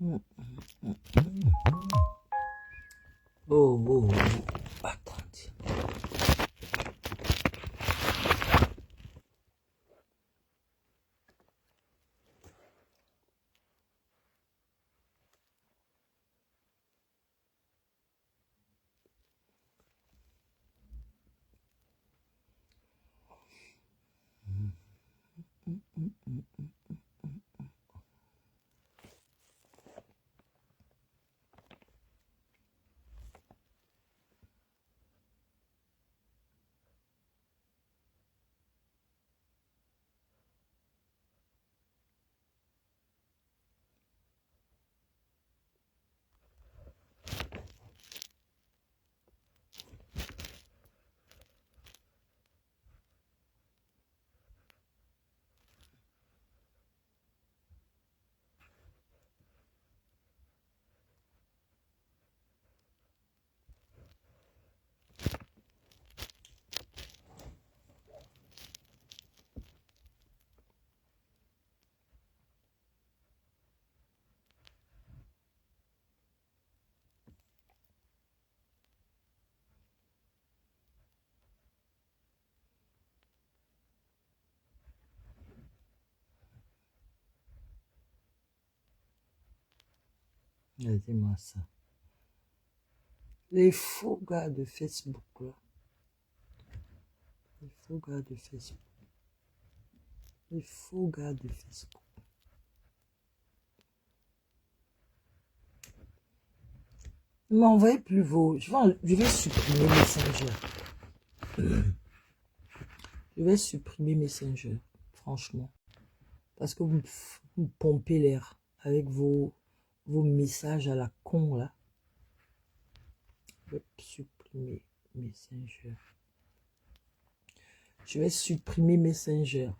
Oh, oh, oh. Attendez. Regardez-moi ça. Les faux gars de Facebook, là. Les faux gars de Facebook. Les faux gars de Facebook. Ne m'envoyez plus vos... Je vais supprimer Messenger. Je vais supprimer Messenger, franchement. Parce que vous me pompez l'air avec vos messages à la con, là. Je vais supprimer Messenger. Je vais supprimer Messenger.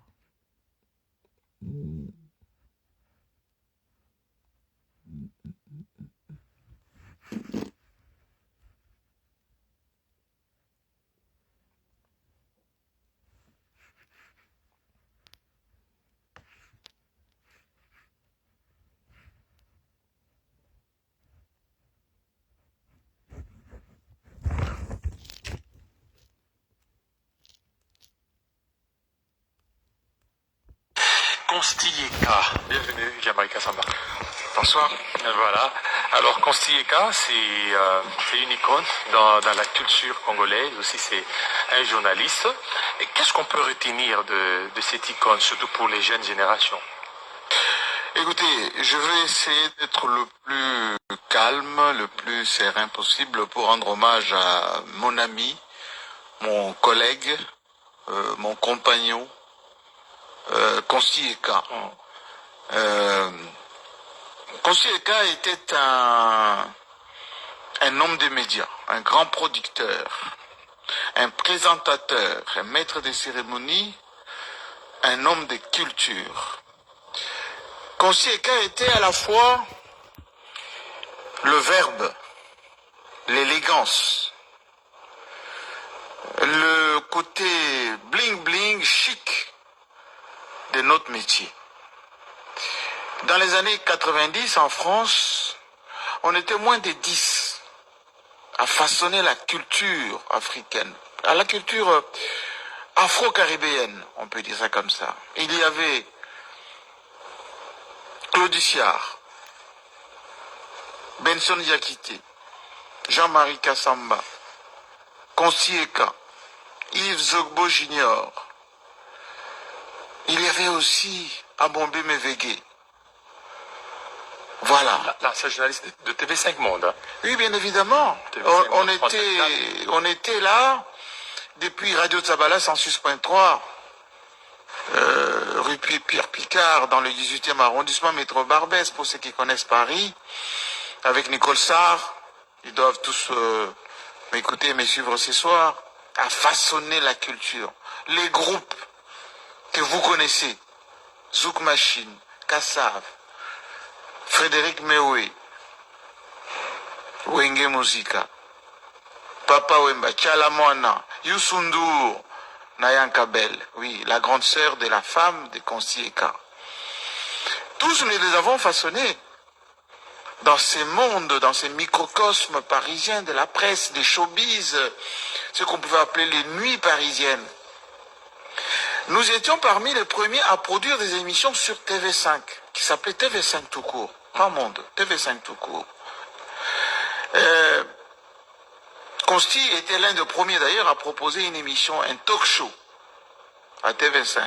Constilleka, bienvenue, Jamaica Samba. Bonsoir, voilà. Alors Constilleka, c'est une icône dans la culture congolaise, aussi c'est un journaliste. Et qu'est-ce qu'on peut retenir de cette icône, surtout pour les jeunes générations? Écoutez, je vais essayer d'être le plus calme, le plus serein possible pour rendre hommage à mon ami, mon collègue, mon compagnon, Constilleka. Constilleka était un homme des médias, un grand producteur, un présentateur, un maître des cérémonies, un homme de culture. Constilleka était à la fois le verbe, l'élégance, le côté bling-bling chic de notre métier. Dans les années 90, en France, on était moins de 10 à façonner la culture africaine, à la culture afro-caribéenne, on peut dire ça comme ça. Il y avait Claude Siard, Benson Yakité, Jean-Marie Kassamba, Constilleka, Yves Zogbo Junior. Il y avait aussi Abombe Mevegue. Voilà. Là, c'est un journaliste de TV5 Monde. Hein. Oui, bien évidemment. On était là depuis Radio Zabala 106.3, rue Pierre Picard, dans le 18e arrondissement, métro Barbès, pour ceux qui connaissent Paris, avec Nicole Sarr. Ils doivent tous m'écouter et me suivre ce soir, à façonner la culture. Les groupes que vous connaissez, Zouk Machine, Kassav, Frédéric Meoué, Wenge Musica, Papa Wemba, Tchalamwana, Youssoundour, Nayan Kabel, oui, la grande sœur de la femme de Constilleka. Tous nous les avons façonnés. dans ces mondes, dans ces microcosmes parisiens de la presse, des showbiz, ce qu'on pouvait appeler les nuits parisiennes. Nous étions parmi les premiers à produire des émissions sur TV5, qui s'appelait TV5 tout court, pas Monde, TV5 tout court. Consti était l'un des premiers d'ailleurs à proposer une émission, un talk show à TV5.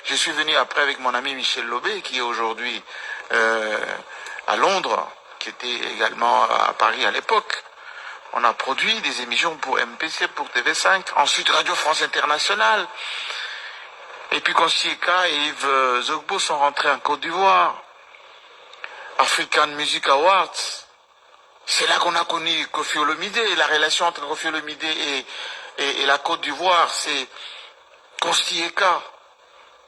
Je suis venu après avec mon ami Michel Lobé, qui est aujourd'hui à Londres, qui était également à Paris à l'époque. On a produit des émissions pour MPC, pour TV5, ensuite Radio France Internationale. Et puis Consti Eka et Yves Zogbo sont rentrés en Côte d'Ivoire. African Music Awards. C'est là qu'on a connu Koffi Olomide. La relation entre Koffi Olomide et la Côte d'Ivoire, c'est Consti Eka.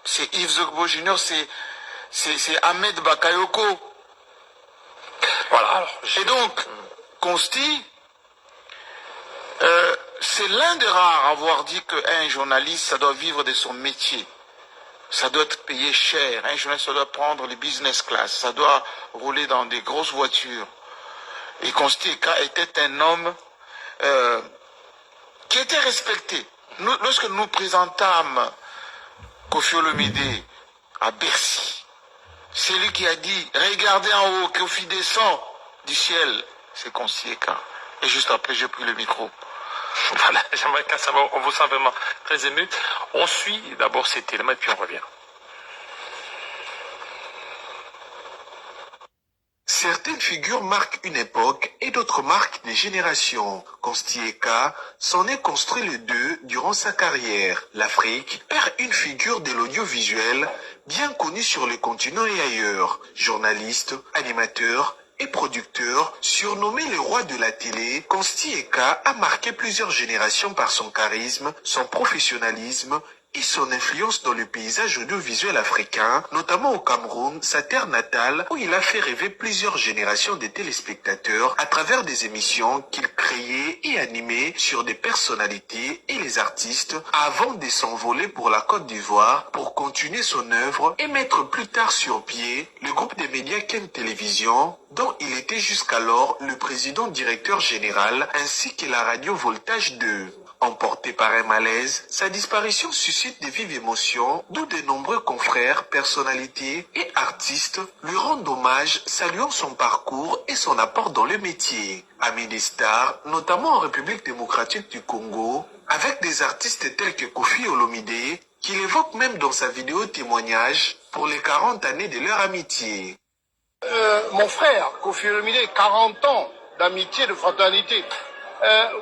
C'est Yves Zogbo Junior, c'est Ahmed Bakayoko. Voilà. Alors, et donc, Consti, c'est l'un des rares à avoir dit qu'un journaliste, ça doit vivre de son métier. Ça doit être payé cher. Un journaliste, ça doit prendre les business class. Ça doit rouler dans des grosses voitures. Et Consti Eka était un homme qui était respecté. Lorsque nous présentâmes Koffi Olomide à Bercy, c'est lui qui a dit « Regardez en haut, Koffi descend du ciel ». C'est Consti Eka. Et juste après, j'ai pris le micro. Voilà, Jean-Marie Kassamba, on vous sent vraiment très ému. On suit d'abord cet élément et puis on revient. Certaines figures marquent une époque et d'autres marquent des générations. Consti Eka s'en est construit les deux durant sa carrière. L'Afrique perd une figure de l'audiovisuel bien connue sur le continent et ailleurs. Journaliste, animateur et producteur, surnommé le roi de la télé, Consti Eka a marqué plusieurs générations par son charisme, son professionnalisme et son influence dans le paysage audiovisuel africain, notamment au Cameroun, sa terre natale, où il a fait rêver plusieurs générations de téléspectateurs à travers des émissions qu'il créait et animait sur des personnalités et les artistes, avant de s'envoler pour la Côte d'Ivoire pour continuer son œuvre et mettre plus tard sur pied le groupe des médias Ken Télévision, dont il était jusqu'alors le président directeur général, ainsi que la radio Voltage 2. Emporté par un malaise, sa disparition suscite de vives émotions, d'où de nombreux confrères, personnalités et artistes lui rendent hommage, saluant son parcours et son apport dans le métier. Ami des stars, notamment en République démocratique du Congo, avec des artistes tels que Koffi Olomide, qu'il évoque même dans sa vidéo témoignage pour les 40 années de leur amitié. Mon frère, Koffi Olomide, 40 ans d'amitié, de fraternité.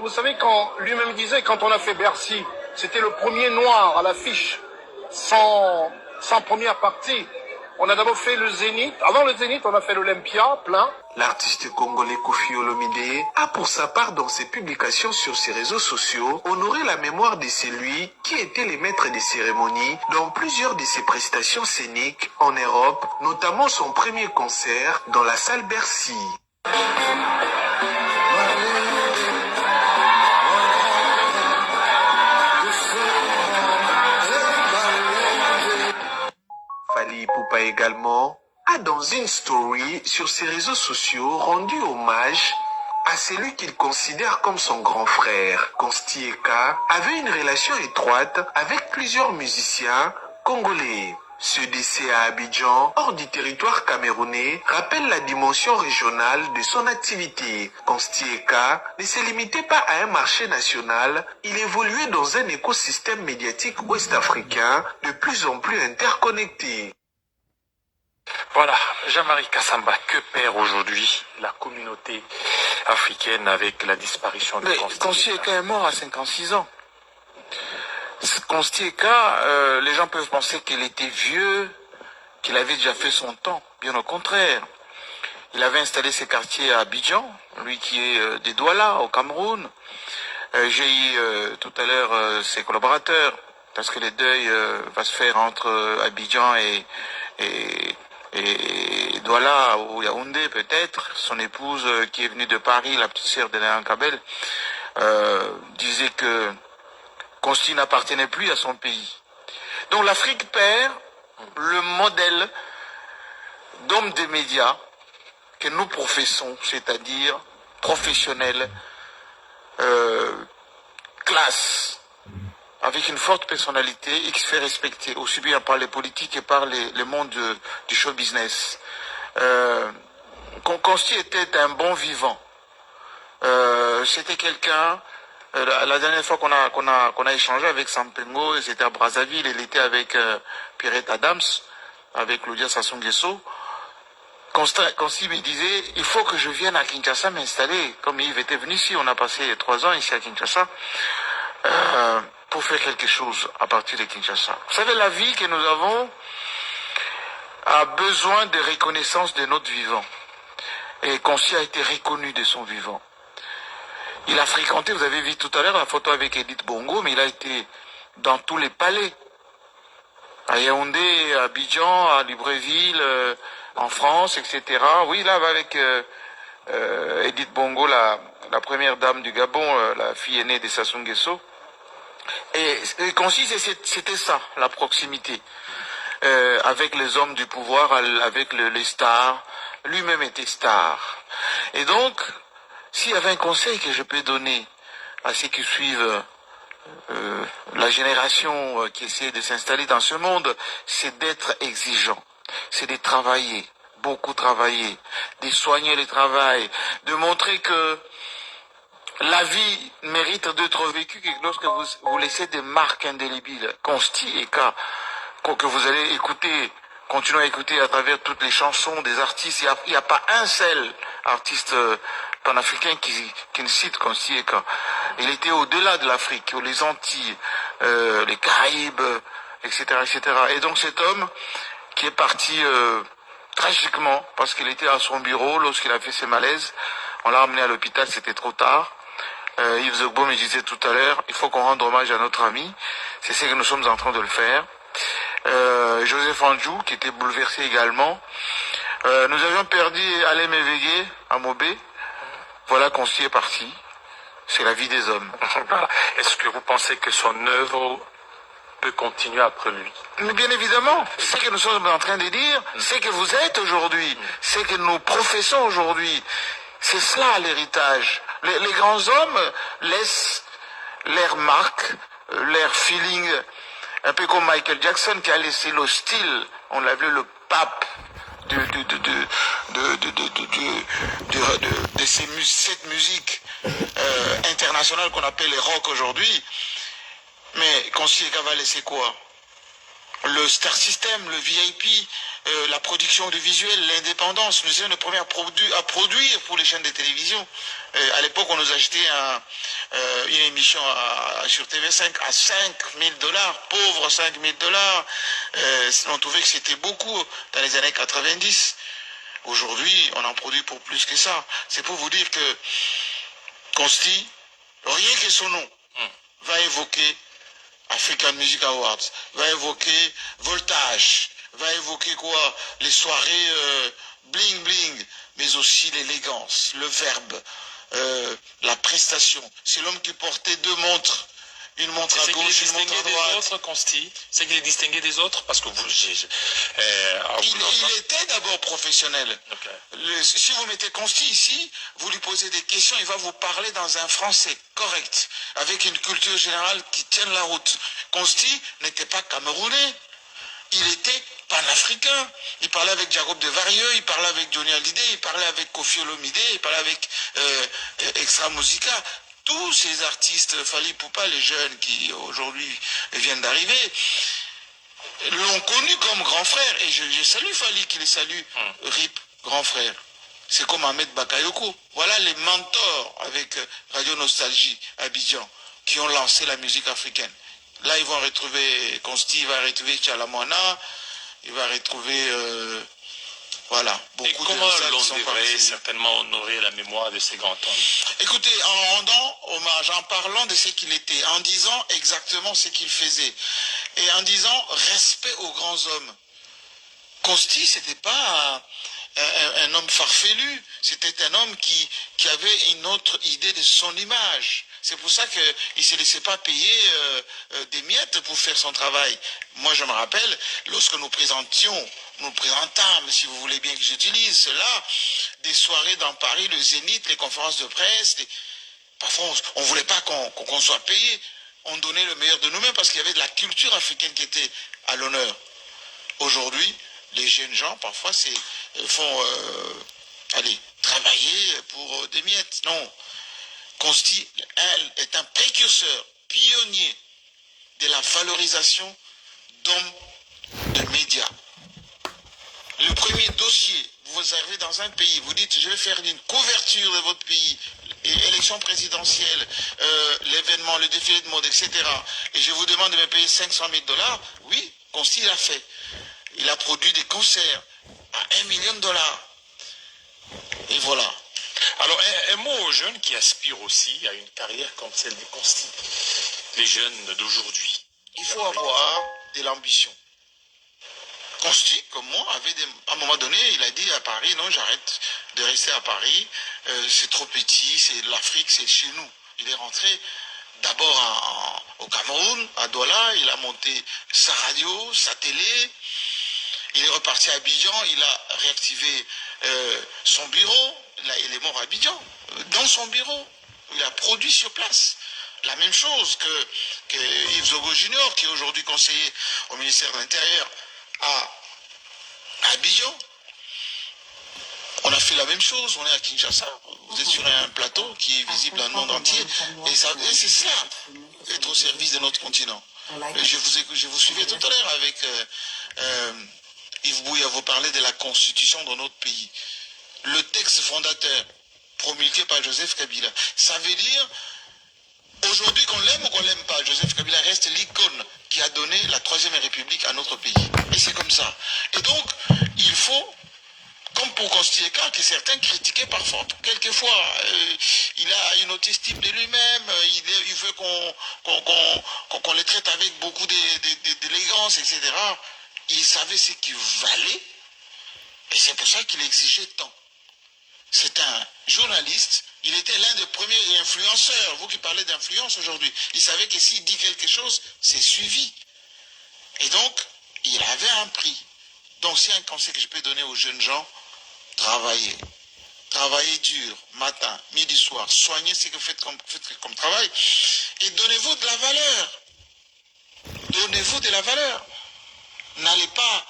Vous savez, quand lui-même disait, quand on a fait Bercy, c'était le premier noir à l'affiche, sans première partie. On a d'abord fait le Zénith. Avant le Zénith, on a fait l'Olympia, plein. L'artiste congolais Koffi Olomide a pour sa part dans ses publications sur ses réseaux sociaux honoré la mémoire de celui qui était le maître des cérémonies dans plusieurs de ses prestations scéniques en Europe, notamment son premier concert dans la salle Bercy. Fally Ipupa également a dans une story sur ses réseaux sociaux rendu hommage à celui qu'il considère comme son grand frère. Consti Eka avait une relation étroite avec plusieurs musiciens congolais. Ce décès à Abidjan, hors du territoire camerounais, rappelle la dimension régionale de son activité. Consti Eka ne se limitait pas à un marché national, il évoluait dans un écosystème médiatique ouest-africain de plus en plus interconnecté. Voilà, Jean-Marie Kassamba, que perd aujourd'hui la communauté africaine avec la disparition de Consti Eka est mort à 56 ans. Consti Eka, les gens peuvent penser qu'il était vieux, qu'il avait déjà fait son temps. Bien au contraire. Il avait installé ses quartiers à Abidjan, lui qui est des Douala, au Cameroun. J'ai eu tout à l'heure ses collaborateurs, parce que le deuil va se faire entre Abidjan et Douala ou Yaoundé peut-être. Son épouse qui est venue de Paris, la petite sœur de Léon Kabel, disait que Consti n'appartenait plus à son pays. Donc l'Afrique perd le modèle d'homme des médias que nous professons, c'est-à-dire professionnel, classe, avec une forte personnalité et qui se fait respecter aussi bien par les politiques que par le monde du show business. Consti était un bon vivant. C'était quelqu'un, la dernière fois qu'on a échangé avec Sampengo, c'était à Brazzaville, il était avec Pierrette Adams, avec Claudia Sassou Nguesso. Consti me disait, il faut que je vienne à Kinshasa m'installer. Comme Yves était venu ici, on a passé 3 ans ici à Kinshasa, pour faire quelque chose à partir de Kinshasa. Vous savez, la vie que nous avons a besoin de reconnaissance de notre vivant. Et Consti a été reconnu de son vivant. Il a fréquenté, vous avez vu tout à l'heure la photo avec Edith Bongo, mais il a été dans tous les palais. À Yaoundé, à Abidjan, à Libreville, en France, etc. Oui, là, avec Edith Bongo, la première dame du Gabon, la fille aînée de Sassou Nguesso. Et Consti, c'était ça, la proximité. Avec les hommes du pouvoir, avec les stars. Lui-même était star. Et donc, s'il y avait un conseil que je peux donner à ceux qui suivent la génération qui essaie de s'installer dans ce monde, c'est d'être exigeant, c'est de travailler, beaucoup travailler, de soigner le travail, de montrer que la vie mérite d'être vécue lorsque vous laissez des marques indélébiles, Consti et que vous allez écouter, continuez à écouter à travers toutes les chansons des artistes. Il n'y a pas un seul artiste panafricain qui ne cite Consti et Ka. Il était au-delà de l'Afrique, les Antilles, les Caraïbes, etc., etc. Et donc cet homme qui est parti tragiquement parce qu'il était à son bureau lorsqu'il a fait ses malaises, on l'a ramené à l'hôpital, c'était trop tard. Yves Zogbo me disait tout à l'heure, il faut qu'on rende hommage à notre ami. C'est ce que nous sommes en train de le faire. Joseph Andjou, qui était bouleversé également. Nous avions perdu Alain Mévégué à Mobé. Voilà, Consti est parti. C'est la vie des hommes. Est-ce que vous pensez que son œuvre peut continuer après lui? Mais bien évidemment, ce que nous sommes en train de dire, c'est que vous êtes aujourd'hui, c'est que nous professons aujourd'hui. C'est cela l'héritage. Les grands hommes laissent leur marque, leur feeling, un peu comme Michael Jackson qui a laissé le style, on l'appelait le pape de cette musique internationale qu'on appelle les rock aujourd'hui. Mais Consti et Ka va laisser quoi? Le Star System, le VIP, la production audiovisuelle, l'indépendance. Nous étions les premiers à produire pour les chaînes de télévision. À l'époque, on nous achetait une émission sur TV5 à $5,000, pauvres $5,000. On trouvait que c'était beaucoup dans les années 90. Aujourd'hui, on en produit pour plus que ça. C'est pour vous dire que Consti, rien que son nom, va évoquer African Music Awards, va évoquer Voltage, va évoquer quoi? Les soirées bling bling, mais aussi l'élégance, le verbe, la prestation. C'est l'homme qui portait 2 montres. Une montre à gauche, une montre à droite. Autres, Consti, c'est qu'il est distingué des autres parce que vous. Il était d'abord professionnel. Okay. Si vous mettez Consti ici, vous lui posez des questions, il va vous parler dans un français correct, avec une culture générale qui tienne la route. Consti n'était pas camerounais, il était panafricain. Il parlait avec Jacob de Varieux, il parlait avec Johnny Hallyday, il parlait avec Koffi Olomide, il parlait avec Extra Musica. Tous ces artistes, Fally Ipupa, les jeunes qui aujourd'hui viennent d'arriver, l'ont connu comme grand frère. Et je salue Fally, qui les salue, RIP, grand frère. C'est comme Ahmed Bakayoko. Voilà les mentors avec Radio Nostalgie, Abidjan, qui ont lancé la musique africaine. Là, ils vont retrouver Consti, il va retrouver Chalamona, il va retrouver... voilà, beaucoup comment de l'on devrait certainement honorer la mémoire de ces grands hommes? Écoutez, en rendant hommage, en parlant de ce qu'il était, en disant exactement ce qu'il faisait, et en disant respect aux grands hommes. Consti, c'était pas un homme farfelu, c'était un homme qui avait une autre idée de son image. C'est pour ça qu'il ne se laissait pas payer des miettes pour faire son travail. Moi, je me rappelle, lorsque nous présentions nous présentâmes, si vous voulez bien que j'utilise cela, des soirées dans Paris, le Zénith, les conférences de presse. Parfois, on ne voulait pas qu'on soit payé. On donnait le meilleur de nous-mêmes parce qu'il y avait de la culture africaine qui était à l'honneur. Aujourd'hui, les jeunes gens, parfois, font travailler pour des miettes. Non. Consti, elle, est un précurseur, pionnier de la valorisation d'hommes de médias. Le premier dossier, vous arrivez dans un pays, vous dites je vais faire une couverture de votre pays, élection présidentielle, l'événement, le défilé de mode, etc. Et je vous demande de me payer 500 000 $, oui, Consti l'a fait. Il a produit des concerts à 1 million de dollars. Et voilà. Alors, un mot aux jeunes qui aspirent aussi à une carrière comme celle des Consti, les jeunes d'aujourd'hui. Il faut avoir de l'ambition. Consti, comme moi, à un moment donné, il a dit à Paris, non, j'arrête de rester à Paris, c'est trop petit, c'est l'Afrique, c'est chez nous. Il est rentré d'abord au Cameroun, à Douala, il a monté sa radio, sa télé, il est reparti à Abidjan, il a réactivé son bureau, là, il est mort à Abidjan, dans son bureau, il a produit sur place. La même chose que Yves Zogo Junior, qui est aujourd'hui conseiller au ministère de l'Intérieur à Abidjan. On a fait la même chose, on est à Kinshasa, vous êtes sur un plateau qui est visible dans le monde entier, et c'est ça, être au service de notre continent. Je vous suivais tout à l'heure avec Yves Bouya, vous parlez de la constitution de notre pays. Le texte fondateur promulgué par Joseph Kabila, ça veut dire, aujourd'hui qu'on l'aime ou qu'on l'aime pas, Joseph Kabila reste l'icône qui a donné la Troisième République à notre pays. Et c'est comme ça. Et donc, il faut, comme pour Consti Eka, que certains critiquaient parfois, quelquefois, il a une haute estime de lui-même, il veut qu'on le traite avec beaucoup d'élégance, etc. Il savait ce qu'il valait, et c'est pour ça qu'il exigeait tant. C'est un journaliste, il était l'un des premiers influenceurs, vous qui parlez d'influence aujourd'hui. Il savait que s'il dit quelque chose, c'est suivi. Et donc, il avait un prix. Donc, c'est un conseil que je peux donner aux jeunes gens, travaillez. Travaillez dur, matin, midi, soir. Soignez ce que vous faites comme travail. Et donnez-vous de la valeur. Donnez-vous de la valeur. N'allez pas...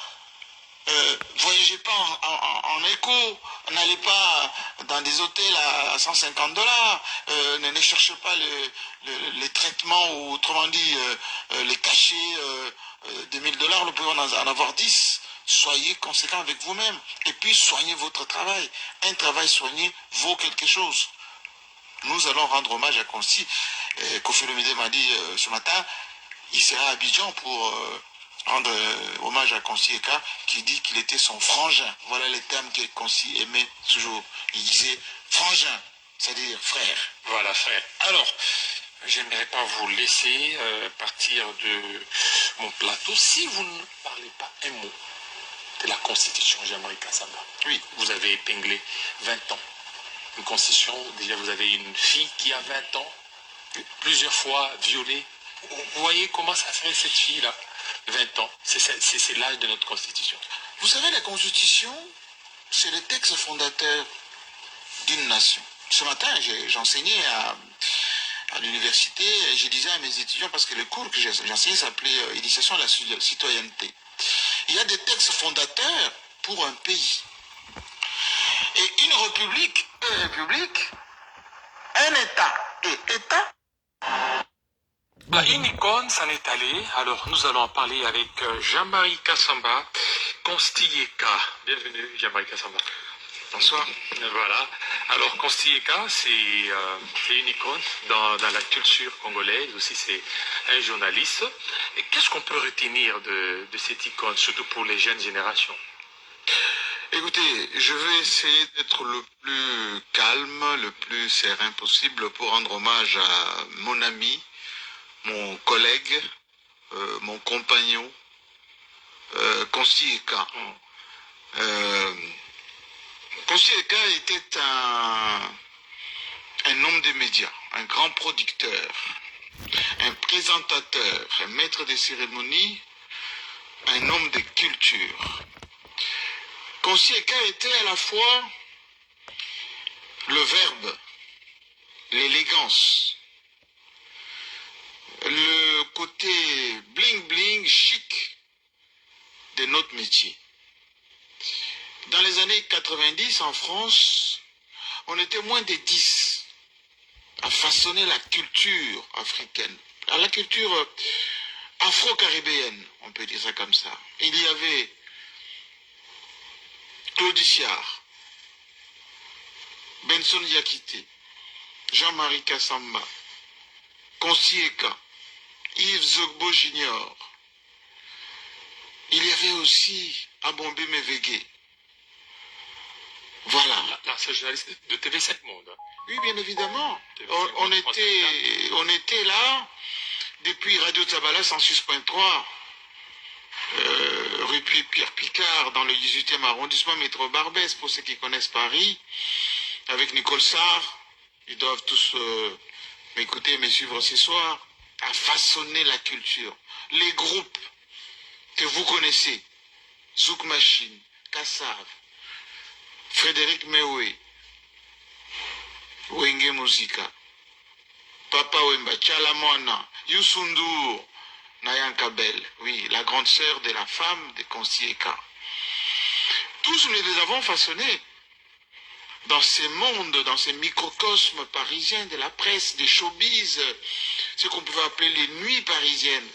voyagez pas en éco, n'allez pas dans des hôtels à 150 $, ne cherchez pas les traitements ou autrement dit les cachets de 1000 $, nous pouvons en avoir 10. Soyez conséquent avec vous-même et puis soignez votre travail. Un travail soigné vaut quelque chose. Nous allons rendre hommage à Consti. Kofi Olomide m'a dit ce matin, il sera à Abidjan pour... rendre hommage à Consti Eka, qui dit qu'il était son frangin. Voilà les termes que Consti aimait toujours. Il disait frangin, c'est-à-dire frère. Voilà, frère. Alors, j'aimerais pas vous laisser partir de mon plateau si vous ne parlez pas un mot de la Constitution Jean-Marie Kassamba. Oui. Vous avez épinglé 20 ans. Une Constitution, déjà vous avez une fille qui a 20 ans, plusieurs fois violée. Vous voyez comment ça fait cette fille-là, 20 ans. C'est l'âge de notre Constitution. Vous savez, la Constitution, c'est le texte fondateur d'une nation. Ce matin, j'enseignais à l'université et je disais à mes étudiants, parce que le cours que j'enseignais s'appelait Initiation à la citoyenneté. Il y a des textes fondateurs pour un pays. Et une république est république, un État est État. Une icône s'en est allée, alors nous allons en parler avec Jean-Marie Kassamba, Consti Eka. Bienvenue Jean-Marie Kassamba. Bonsoir. Voilà. Alors Consti Eka, c'est une icône dans la culture congolaise, aussi c'est un journaliste. Et qu'est-ce qu'on peut retenir de cette icône, surtout pour les jeunes générations? Écoutez, je vais essayer d'être le plus calme, le plus serein possible pour rendre hommage à mon ami, mon collègue, mon compagnon, Consti Eka. Consti Eka était un homme des médias, un grand producteur, un présentateur, un maître des cérémonies, un homme de culture. Consieka était à la fois le verbe, l'élégance, le côté bling-bling chic de notre métier. Dans les années 90, en France, on était moins de 10 à façonner la culture africaine, à la culture afro-caribéenne, on peut dire ça comme ça. Il y avait Claude Siard, Benson Yakité, Jean-Marie Kassamba, Consieka, Yves Zogbo Junior. Il y avait aussi Abombe Mevegue. Voilà. Là, c'est journaliste de TV5 Monde. Oui, bien évidemment. TV5 On était là depuis Radio Tabala 106.3, rue Pierre Picard, dans le 18e arrondissement, métro Barbès, pour ceux qui connaissent Paris, avec Nicole Sarr. Ils doivent tous m'écouter, me suivre ce soir, à façonner la culture. Les groupes que vous connaissez, Zouk Machine, Kassav, Frédéric Meoué, Wenge Musica, Papa Wemba, Tchalamwana, Youssoundour, Nayan Kabel, oui, la grande sœur de la femme de Consieka. Tous nous les avons façonnés dans ces mondes, dans ces microcosmes parisiens de la presse, des showbiz, ce qu'on pouvait appeler les nuits parisiennes.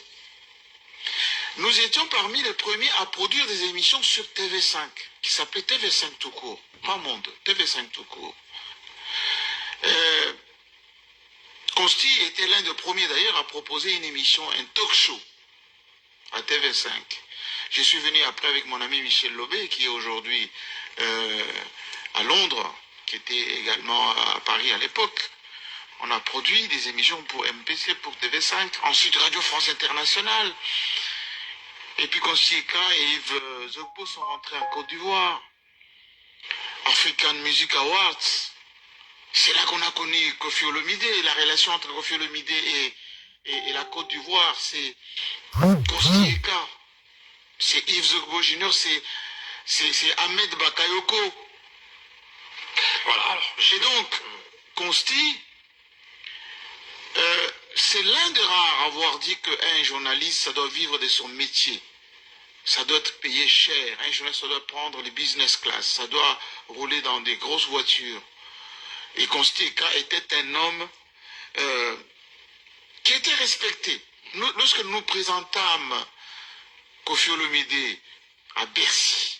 Nous étions parmi les premiers à produire des émissions sur TV5, qui s'appelait TV5 tout court, pas Monde, TV5 tout court. Consti était l'un des premiers d'ailleurs à proposer une émission, un talk show à TV5. Je suis venu après avec mon ami Michel Lobé, qui est aujourd'hui à Londres, qui était également à Paris à l'époque. On a produit des émissions pour MPC, pour TV5, ensuite Radio France Internationale. Et puis Consieka et Yves Zogbo sont rentrés en Côte d'Ivoire. African Music Awards. C'est là qu'on a connu Koffi Olomide. La relation entre Koffi Olomide et la Côte d'Ivoire, c'est Consieka. C'est Yves Zogbo Junior, c'est Ahmed Bakayoko. Voilà. Alors, j'ai donc Consti. C'est l'un des rares à avoir dit qu'un journaliste, ça doit vivre de son métier. Ça doit être payé cher. Un journaliste, ça doit prendre les business class. Ça doit rouler dans des grosses voitures. Et Consieka était un homme qui était respecté. Lorsque nous présentâmes Koffi Olomide à Bercy,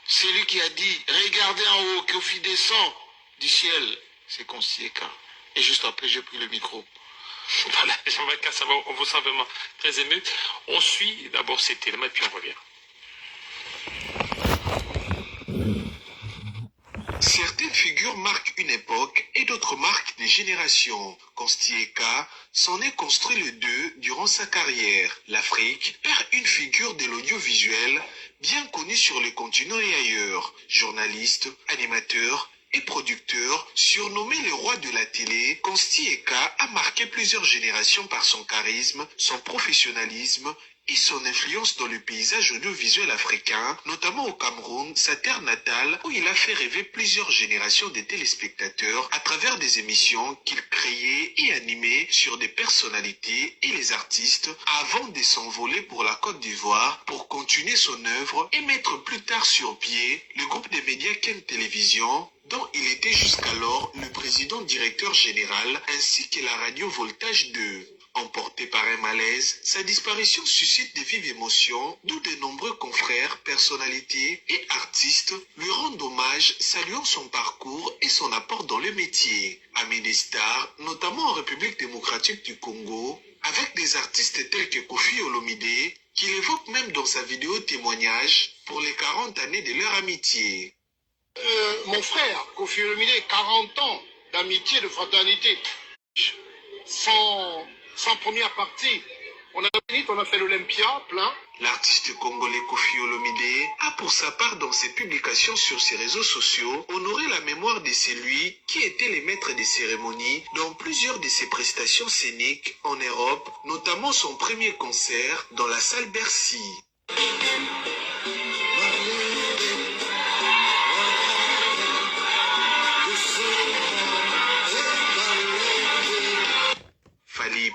c'est lui qui a dit « Regardez en haut, Koffi descend du ciel ». C'est Consieka. Et juste après, j'ai pris le micro. Voilà, Jean-Marc Kassamba, on vous sent vraiment très ému. On suit d'abord cet élément et puis on revient. Certaines figures marquent une époque et d'autres marquent des générations. Consieka s'en est construit le deux durant sa carrière. L'Afrique perd une figure de l'audiovisuel bien connue sur le continent et ailleurs. Journaliste, animateur et producteur, surnommé le roi de la télé, Consieka a marqué plusieurs générations par son charisme, son professionnalisme et son influence dans le paysage audiovisuel africain, notamment au Cameroun, sa terre natale, où il a fait rêver plusieurs générations de téléspectateurs à travers des émissions qu'il créait et animait sur des personnalités et les artistes, avant de s'envoler pour la Côte d'Ivoire pour continuer son œuvre et mettre plus tard sur pied le groupe de médias Ken Télévision, dont il était jusqu'alors le président directeur général, ainsi que la radio Voltage 2. Emporté par un malaise, sa disparition suscite de vives émotions, d'où de nombreux confrères, personnalités et artistes lui rendent hommage, saluant son parcours et son apport dans le métier. Ami des stars, notamment en République démocratique du Congo, avec des artistes tels que Koffi Olomide, qu'il évoque même dans sa vidéo témoignage pour les 40 années de leur amitié. Mon frère, Koffi Olomide, 40 ans d'amitié, de fraternité. Sans première partie. On a fait l'Olympia, plein. L'artiste congolais Koffi Olomide a pour sa part dans ses publications sur ses réseaux sociaux honoré la mémoire de celui qui était le maître des cérémonies dans plusieurs de ses prestations scéniques en Europe, notamment son premier concert dans la salle Bercy.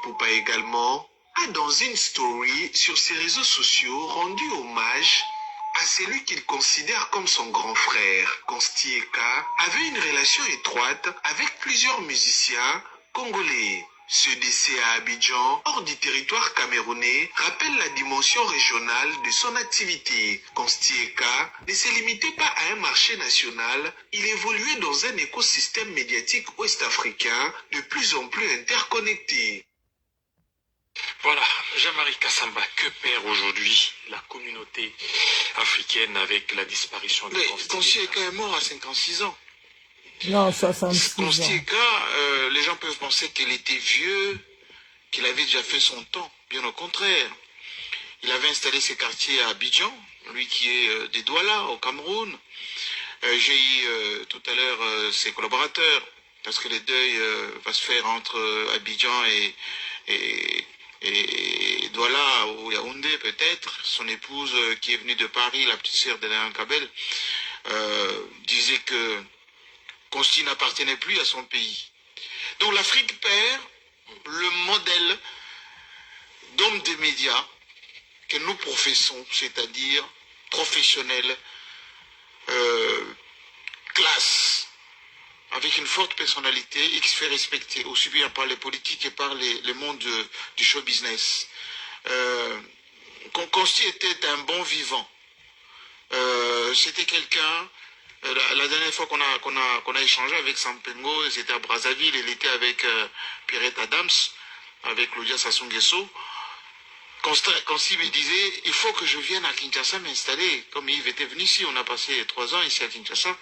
Ipupa également a dans une story sur ses réseaux sociaux rendu hommage à celui qu'il considère comme son grand frère. Consti Eka avait une relation étroite avec plusieurs musiciens congolais. Ce décès à Abidjan, hors du territoire camerounais, rappelle la dimension régionale de son activité. Consti Eka ne se limitait pas à un marché national, il évoluait dans un écosystème médiatique ouest-africain de plus en plus interconnecté. Voilà, Jean-Marie Kassamba, que perd aujourd'hui la communauté africaine avec la disparition de Consti Eka est mort à 56 ans. Non, 66 Consti ans. Eka, les gens peuvent penser qu'il était vieux, qu'il avait déjà fait son temps. Bien au contraire. Il avait installé ses quartiers à Abidjan, lui qui est des Douala, au Cameroun. J'ai eu tout à l'heure ses collaborateurs, parce que le deuil va se faire entre Abidjan et Douala, ou Yaoundé peut-être. Son épouse qui est venue de Paris, la petite sœur d'Alain Kabel, disait que Consti n'appartenait plus à son pays. Donc l'Afrique perd le modèle d'homme des médias que nous professons, c'est-à-dire professionnel, classe, avec une forte personnalité et qui se fait respecter aussi bien par les politiques que par le monde du show business. Consti était un bon vivant. C'était quelqu'un, la dernière fois qu'on a échangé avec Sampengo, c'était à Brazzaville, il était avec Pierrette Adams, avec Claudia Sassou Nguesso. Consti me disait, il faut que je vienne à Kinshasa m'installer. Comme Yves était venu ici, on a passé 3 ans ici à Kinshasa,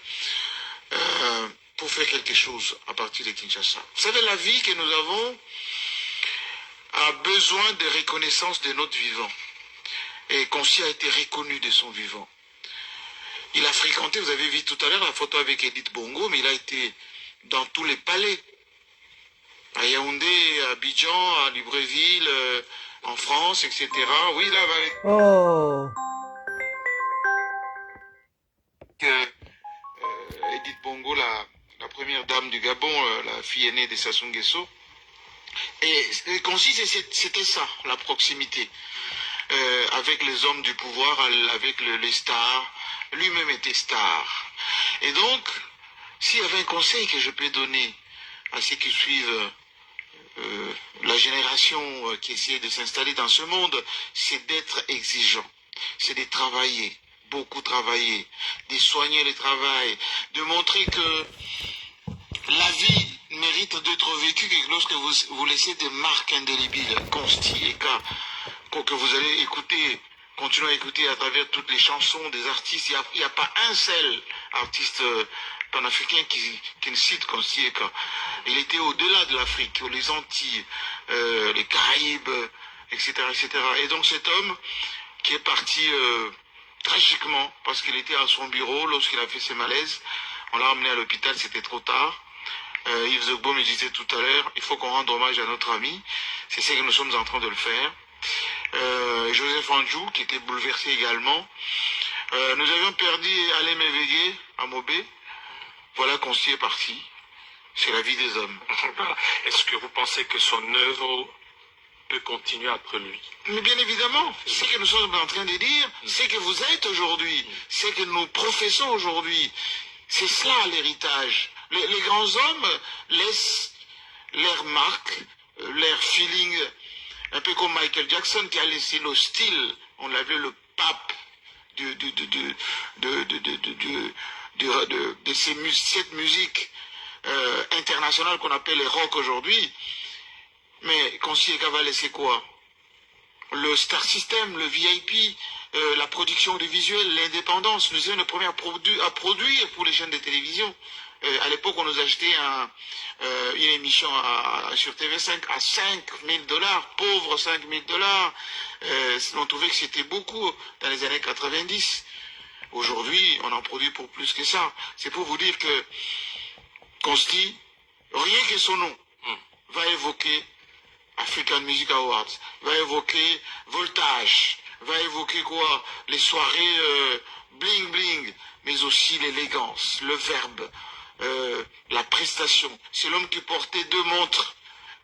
pour faire quelque chose à partir de Kinshasa. Vous savez, la vie que nous avons a besoin de reconnaissance de notre vivant. Et Consti a été reconnu de son vivant. Il a fréquenté, vous avez vu tout à l'heure la photo avec Edith Bongo, mais il a été dans tous les palais. À Yaoundé, à Abidjan, à Libreville, en France, etc. Oui, là, avec Oh, Edith Bongo, la première dame du Gabon, la fille aînée de Sassou Nguesso. Et Consti, c'était ça, la proximité. Avec les hommes du pouvoir, avec les stars. Lui-même était star. Et donc, s'il y avait un conseil que je peux donner à ceux qui suivent la génération qui essaie de s'installer dans ce monde, c'est d'être exigeant, c'est de travailler, beaucoup travailler, de soigner le travail, de montrer que la vie mérite d'être vécue que lorsque vous laissez des marques indélébiles, Consti Eka, que vous allez écouter, continuer à écouter à travers toutes les chansons des artistes. Il n'y a pas un seul artiste panafricain qui ne cite Consti Eka. Il était au-delà de l'Afrique, les Antilles, les Caraïbes, etc., etc. Et donc cet homme qui est parti tragiquement, parce qu'il était à son bureau lorsqu'il a fait ses malaises, on l'a emmené à l'hôpital, c'était trop tard. Yves Zogbo me disait tout à l'heure, il faut qu'on rende hommage à notre ami. C'est ce que nous sommes en train de le faire. Joseph Andjou, qui était bouleversé également. Nous avions perdu Alain Méveillé à Mobé. Voilà, Consti est parti. C'est la vie des hommes. Est-ce que vous pensez que son œuvre peut continuer après lui? Mais bien évidemment, ce que nous sommes en train de dire, c'est que vous êtes aujourd'hui, c'est que nous professons aujourd'hui. C'est cela l'héritage. Les grands hommes laissent leur marque, leur feeling, un peu comme Michael Jackson qui a laissé le style. On l'avait le pape de cette musique internationale qu'on appelle les rock aujourd'hui. Mais Consti Eka va laisser quoi? Le star system, le VIP, la production audiovisuelle, l'indépendance. Nous étions les premiers à produire pour les chaînes de télévision. À l'époque, on nous achetait une émission sur TV5 à $5 000, pauvres $5 000. On trouvait que c'était beaucoup dans les années 90. Aujourd'hui, on en produit pour plus que ça. C'est pour vous dire que Consti, rien que son nom, va évoquer African Music Awards, va évoquer Voltage, va évoquer quoi? Les soirées bling bling, mais aussi l'élégance, le verbe, la prestation. C'est l'homme qui portait 2 montres,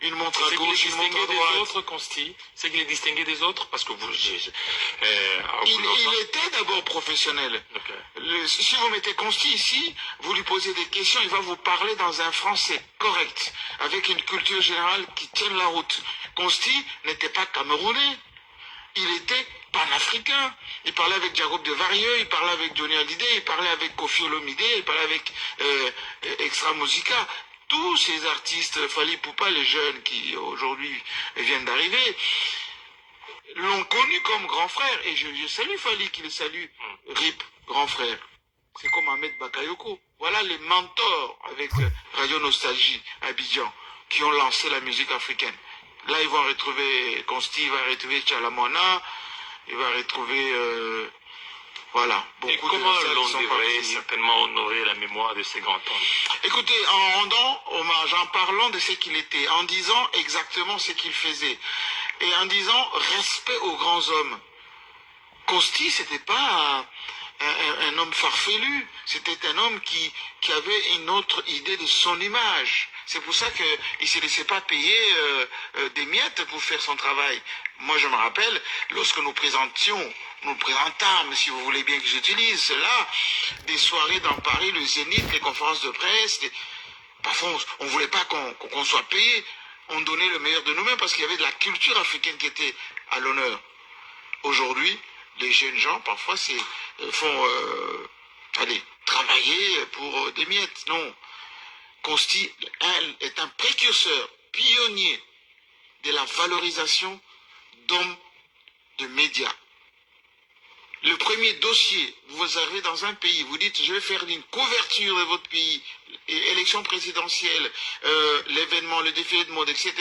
Une montre à C'est qu'il est gauche, une montre à distingué des droite. autres, Consti. C'est qu'il est distingué des autres parce que vous. Il était d'abord professionnel. Ok. Si vous mettez Consti ici, vous lui posez des questions, il va vous parler dans un français correct, avec une culture générale qui tienne la route. Consti n'était pas camerounais, il était panafricain. Il parlait avec Jacob de Varieux, il parlait avec Johnny Hallyday, il parlait avec Kofi Olomide, il parlait avec Extra Musica. Tous ces artistes, Fally Ipupa, les jeunes qui aujourd'hui viennent d'arriver, l'ont connu comme grand frère. Et je salue Fally, qui le salue, RIP, grand frère. C'est comme Ahmed Bakayoko. Voilà les mentors avec Radio Nostalgie, Abidjan, qui ont lancé la musique africaine. Là, ils vont retrouver Consti, il va retrouver Chalamona, il va retrouver... voilà. Et comment l'on devrait certainement honorer la mémoire de ces grands hommes? Écoutez, en rendant hommage, en parlant de ce qu'il était, en disant exactement ce qu'il faisait, et en disant respect aux grands hommes. Consti, c'était pas un homme farfelu, c'était un homme qui avait une autre idée de son image. C'est pour ça qu'il ne se laissait pas payer des miettes pour faire son travail. Moi, je me rappelle, lorsque nous présentâmes, si vous voulez bien que j'utilise cela, des soirées dans Paris, le Zénith, les conférences de presse, parfois on ne voulait pas qu'on soit payé. On donnait le meilleur de nous-mêmes parce qu'il y avait de la culture africaine qui était à l'honneur. Aujourd'hui, les jeunes gens, parfois, font travailler pour des miettes. Non. Consti est un précurseur, pionnier de la valorisation d'hommes de médias. Le premier dossier, vous arrivez dans un pays, vous dites je vais faire une couverture de votre pays, élection présidentielle, l'événement, le défilé de mode, etc.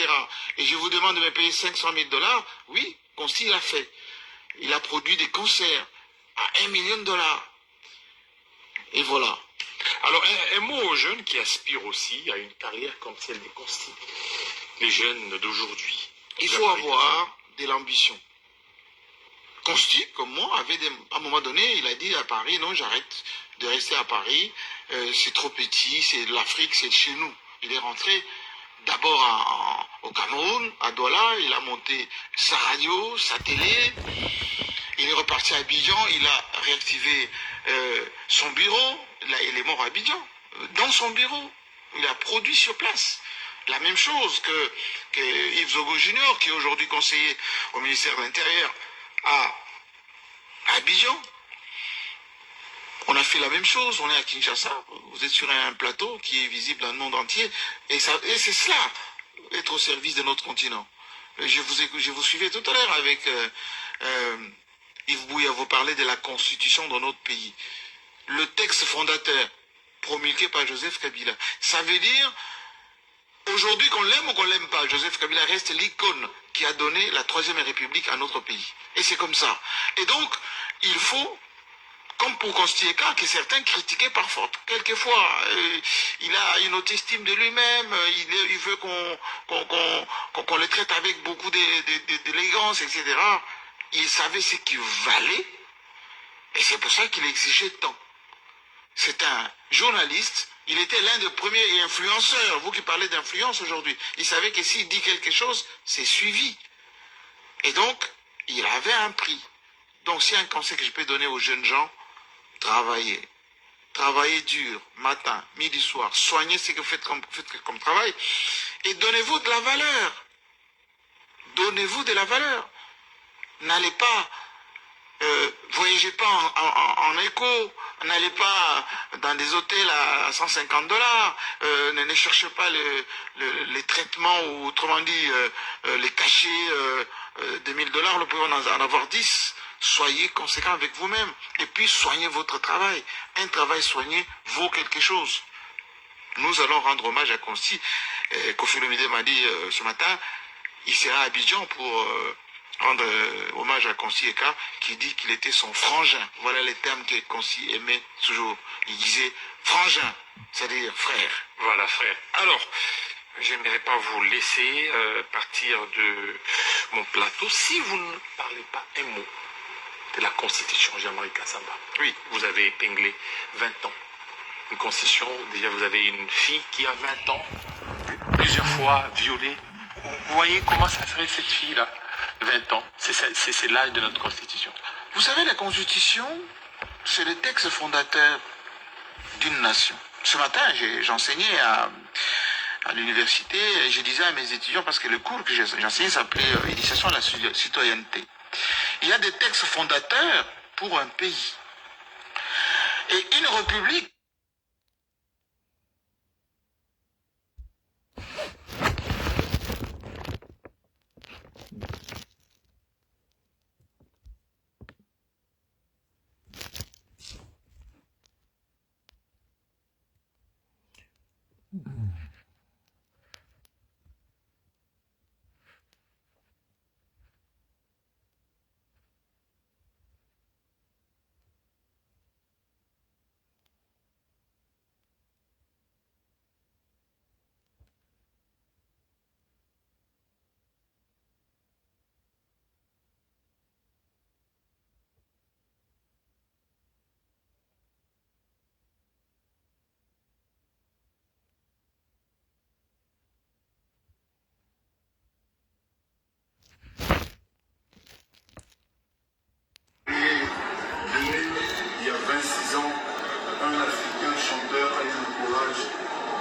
Et je vous demande de me payer 500 000 $, oui, Consti l'a fait. Il a produit des concerts à $1 million. Et voilà. Alors, un mot aux jeunes qui aspirent aussi à une carrière comme celle des Consti. Les jeunes d'aujourd'hui. Il faut avoir de l'ambition. Consti, comme moi, à un moment donné, il a dit à Paris, non, j'arrête de rester à Paris, c'est trop petit, c'est l'Afrique, c'est chez nous. Il est rentré d'abord au Cameroun, à Douala, il a monté sa radio, sa télé, il est reparti à Abidjan, il a réactivé son bureau, là, il est mort à Abidjan, dans son bureau, il a produit sur place. La même chose que Yves Zogo Junior, qui est aujourd'hui conseiller au ministère de l'Intérieur à Abidjan. On a fait la même chose, on est à Kinshasa, vous êtes sur un plateau qui est visible dans le monde entier, et c'est cela, être au service de notre continent. Je vous suivais tout à l'heure avec Yves Bouya, vous parlez de la constitution de notre pays. Le texte fondateur, promulgué par Joseph Kabila, ça veut dire, aujourd'hui qu'on l'aime ou qu'on l'aime pas, Joseph Kabila reste l'icône qui a donné la Troisième République à notre pays. Et c'est comme ça. Et donc, il faut, comme pour Consti Eka, que certains critiquaient parfois, quelquefois, il a une haute estime de lui-même, il veut qu'on le traite avec beaucoup d'élégance, etc. Il savait ce qu'il valait, et c'est pour ça qu'il exigeait tant. C'est un journaliste, il était l'un des premiers influenceurs, vous qui parlez d'influence aujourd'hui. Il savait que s'il dit quelque chose, c'est suivi. Et donc, il avait un prix. Donc, c'est un conseil que je peux donner aux jeunes gens, travaillez. Travaillez dur, matin, midi, soir. Soignez ce que vous faites comme travail. Et donnez-vous de la valeur. Donnez-vous de la valeur. N'allez pas, voyagez pas en écho. N'allez pas dans des hôtels à 150 $, ne cherchez pas les traitements, ou autrement dit, les cachets de 1000 $, nous pouvons en avoir 10. Soyez conséquent avec vous-même, et puis soignez votre travail. Un travail soigné vaut quelque chose. Nous allons rendre hommage à Consti. Kofi Olomide m'a dit ce matin, il sera à Abidjan pour... rendre hommage à Consti Eka, qui dit qu'il était son frangin. Voilà les termes que Consti aimait toujours. Il disait frangin, c'est-à-dire frère. Voilà, frère. Alors, j'aimerais pas vous laisser partir de mon plateau si vous ne parlez pas un mot de la Constitution Jean-Marie Kassamba. Oui. Vous avez épinglé 20 ans. Une Constitution, déjà vous avez une fille qui a 20 ans, plusieurs fois violée, vous voyez comment ça ferait cette fille-là, 20 ans. C'est l'âge de notre Constitution. Vous savez, la Constitution, c'est le texte fondateur d'une nation. Ce matin, j'enseignais à l'université et je disais à mes étudiants, parce que le cours que j'enseignais s'appelait Initiation à la citoyenneté. Il y a des textes fondateurs pour un pays. Et une république. Il y a 26 ans, un Africain chanteur a eu le courage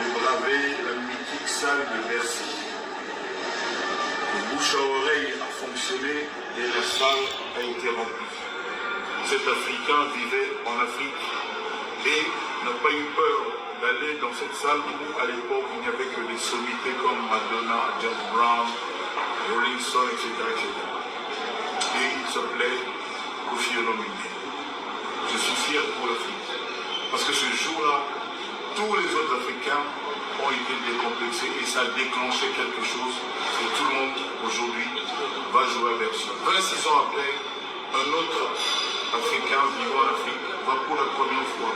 de braver la mythique salle de Bercy. Le bouche à oreille a fonctionné et la salle a été remplie. Cet Africain vivait en Afrique et n'a pas eu peur d'aller dans cette salle où à l'époque il n'y avait que des sommités comme Madonna, James Brown, Rolling Stone, etc., etc. Et il s'appelait Koffi Olomide. Je suis fier pour l'Afrique. Parce que ce jour-là, tous les autres Africains ont été décomplexés et ça a déclenché quelque chose que tout le monde aujourd'hui va jouer à Bercy. 26 ans après, un autre Africain vivant en Afrique va pour la première fois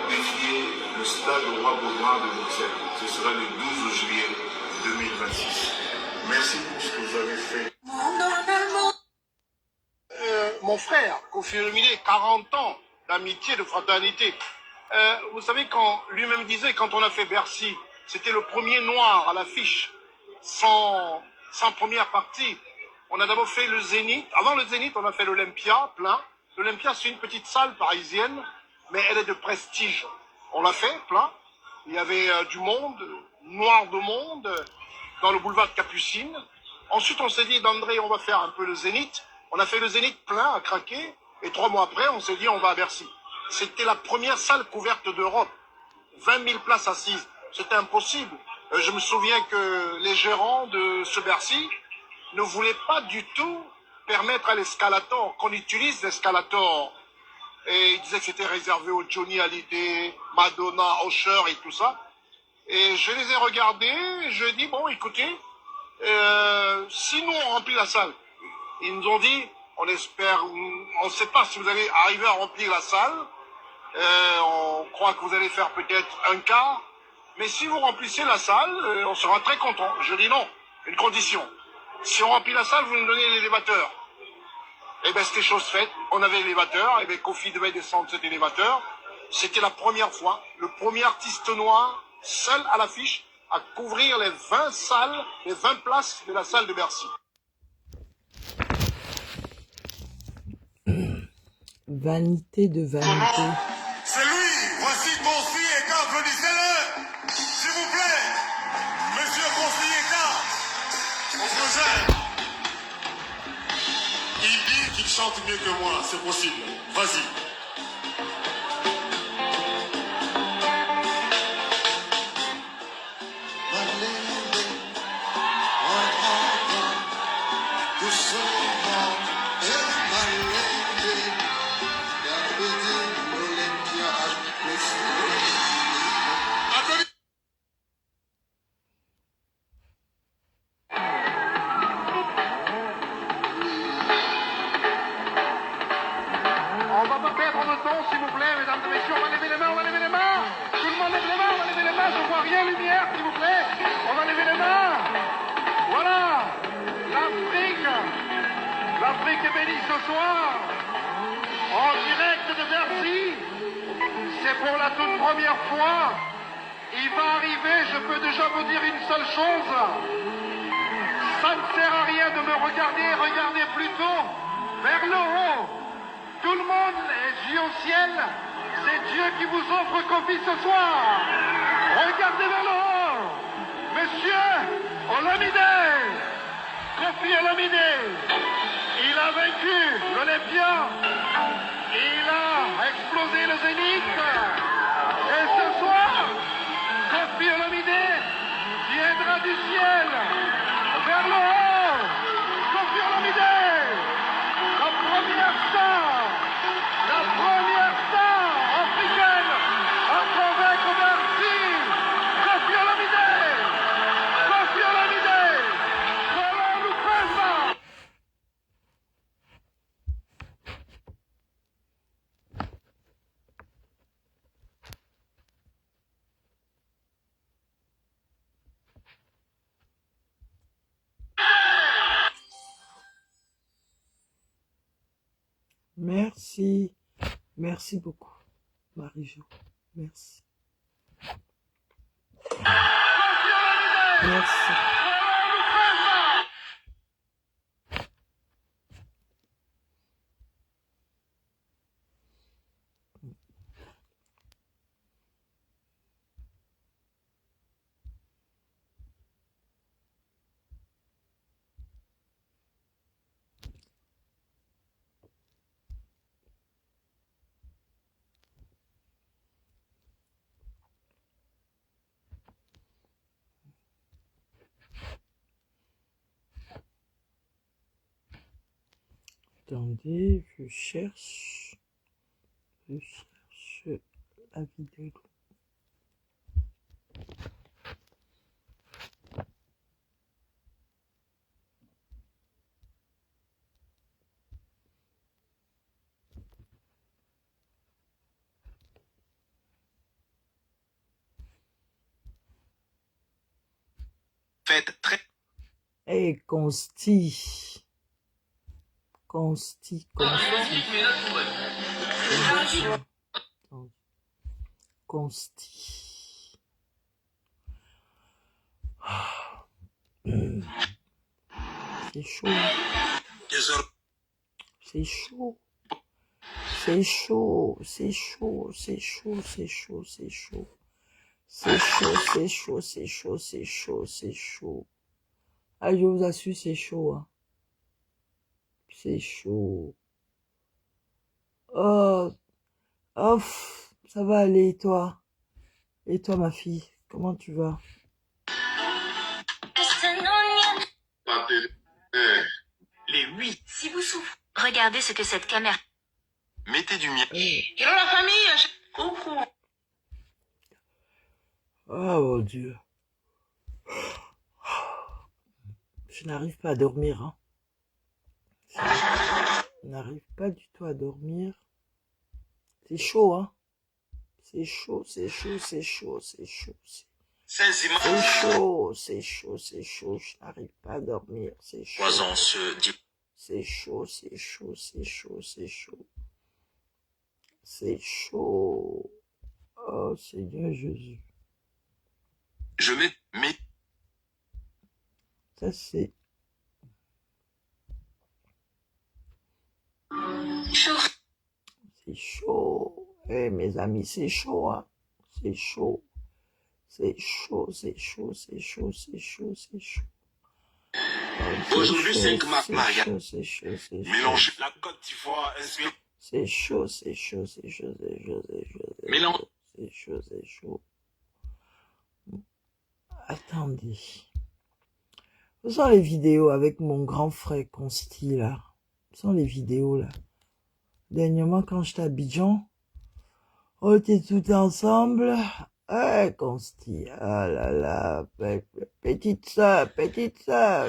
défier le stade Roi Baudouin de Bruxelles. Ce sera le 12 juillet 2026. Merci pour ce que vous avez fait. Mon frère, Koffi Olomide, 40 ans d'amitié, de fraternité. Vous savez, quand lui-même disait, quand on a fait Bercy, c'était le premier noir à l'affiche, sans première partie. On a d'abord fait le Zénith. Avant le Zénith, on a fait l'Olympia, plein. L'Olympia, c'est une petite salle parisienne, mais elle est de prestige. On l'a fait, plein. Il y avait du monde, noir de monde, dans le boulevard de Capucine. Ensuite, on s'est dit, d'André, on va faire un peu le Zénith. On a fait le Zénith plein, à craquer. Et 3 mois après, on s'est dit, on va à Bercy. C'était la première salle couverte d'Europe. 20 000 places assises. C'était impossible. Je me souviens que les gérants de ce Bercy ne voulaient pas du tout permettre à l'escalator, qu'on utilise l'escalator. Et ils disaient que c'était réservé aux Johnny Hallyday, Madonna, Usher et tout ça. Et je les ai regardés, je dis, bon, écoutez, si nous on remplit la salle, ils nous ont dit, on espère, on ne sait pas si vous allez arriver à remplir la salle, on croit que vous allez faire peut-être un quart, mais si vous remplissez la salle, on sera très content. Je dis non, une condition. Si on remplit la salle, vous nous donnez l'élévateur. Eh bien, c'était chose faite. On avait l'élévateur. Eh bien, Koffi devait descendre cet élévateur. C'était la première fois. Le premier artiste noir, seul à l'affiche, à couvrir les 20 salles, les 20 places de la salle de Bercy. Vanité de vanité. C'est lui. Voici Koffi Eka. Applaudissez-le. S'il vous plaît. Monsieur Koffi Eka. On se gêne. Il dit qu'il chante mieux que moi. C'est possible. Vas-y. On va pas perdre de temps, s'il vous plaît, mesdames et messieurs. On va lever les mains, on va lever les mains. Tout le monde lève les mains, on va lever les mains. Je vois rien, lumière, s'il vous plaît. On va lever les mains. Voilà. L'Afrique est bénie ce soir. En direct de Bercy. C'est pour la toute première fois. Il va arriver, je peux déjà vous dire une seule chose. Ça ne sert à rien de me regarder, regardez plutôt vers le haut. Tout le monde est yeux au ciel. C'est Dieu qui vous offre Kofi ce soir. Regardez vers le haut. Monsieur Olamide, Kofi Olamide, il a vaincu l'Olympia. Il a explosé le Zénith. Et ce soir, Kofi Olamide viendra du ciel vers le haut. Kofi Olamide, la première star africaine à convaincre Bercy. Kofi Olamide, Kofi Olamide, voilà Loupesa. Merci. Merci beaucoup, Marie-Jo. Merci. Merci. Attendez, je cherche la vidéo. Faites très... Eh, Consti. Consti. Consti. C'est chaud. C'est chaud. C'est chaud. C'est chaud. C'est chaud. C'est chaud. C'est chaud. C'est chaud. C'est chaud. C'est chaud. C'est chaud. C'est chaud. Ah, je vous assure, c'est chaud. Hein. C'est chaud. Oh, oh, ça va aller, et toi? Et toi, ma fille, comment tu vas? Les 8. Si vous souffrez, regardez ce que cette caméra... Mettez du miel. Hello la famille, coucou. Oh mon Dieu. Je n'arrive pas à dormir. Hein. Je n'arrive pas du tout à dormir. C'est chaud, hein. C'est chaud, c'est chaud, c'est chaud, c'est chaud. C'est chaud, c'est chaud, c'est chaud. Je n'arrive pas à dormir. C'est chaud. C'est chaud, c'est chaud, c'est chaud, c'est chaud. C'est chaud. Oh Seigneur Jésus. Je mets... Ça c'est... Chaud. C'est chaud. Eh mes amis, c'est chaud, hein. C'est chaud. C'est chaud, c'est chaud, c'est chaud, c'est chaud, c'est chaud. Aujourd'hui, 5 mars, Maria. C'est chaud, c'est chaud. Mélange la Côte d'Ivoire, c'est chaud, c'est chaud, c'est chaud, c'est chaud, c'est chaud. Mélange. C'est chaud, c'est chaud. Attendez. Ce sont les vidéos avec mon grand frère Consti, là. Ce sont les vidéos, là. Dernièrement, quand j'étais à Abidjan, on était tous ensemble. Eh, Consti, ah là là, petite sœur, petite sœur,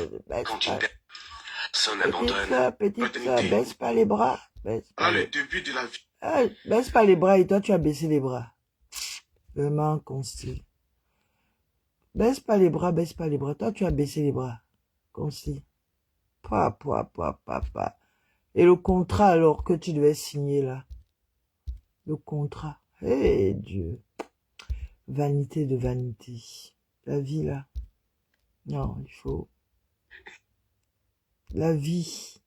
petite sœur, baisse pas les bras. Le début de la vie. Baisse pas les bras et toi tu as baissé les bras. Vraiment, Consti. Baisse pas les bras, toi tu as baissé les bras. Consti. Pa. Et le contrat alors que tu devais signer là. Le contrat. Eh Dieu. Vanité de vanité. La vie là. Non, il faut. La vie.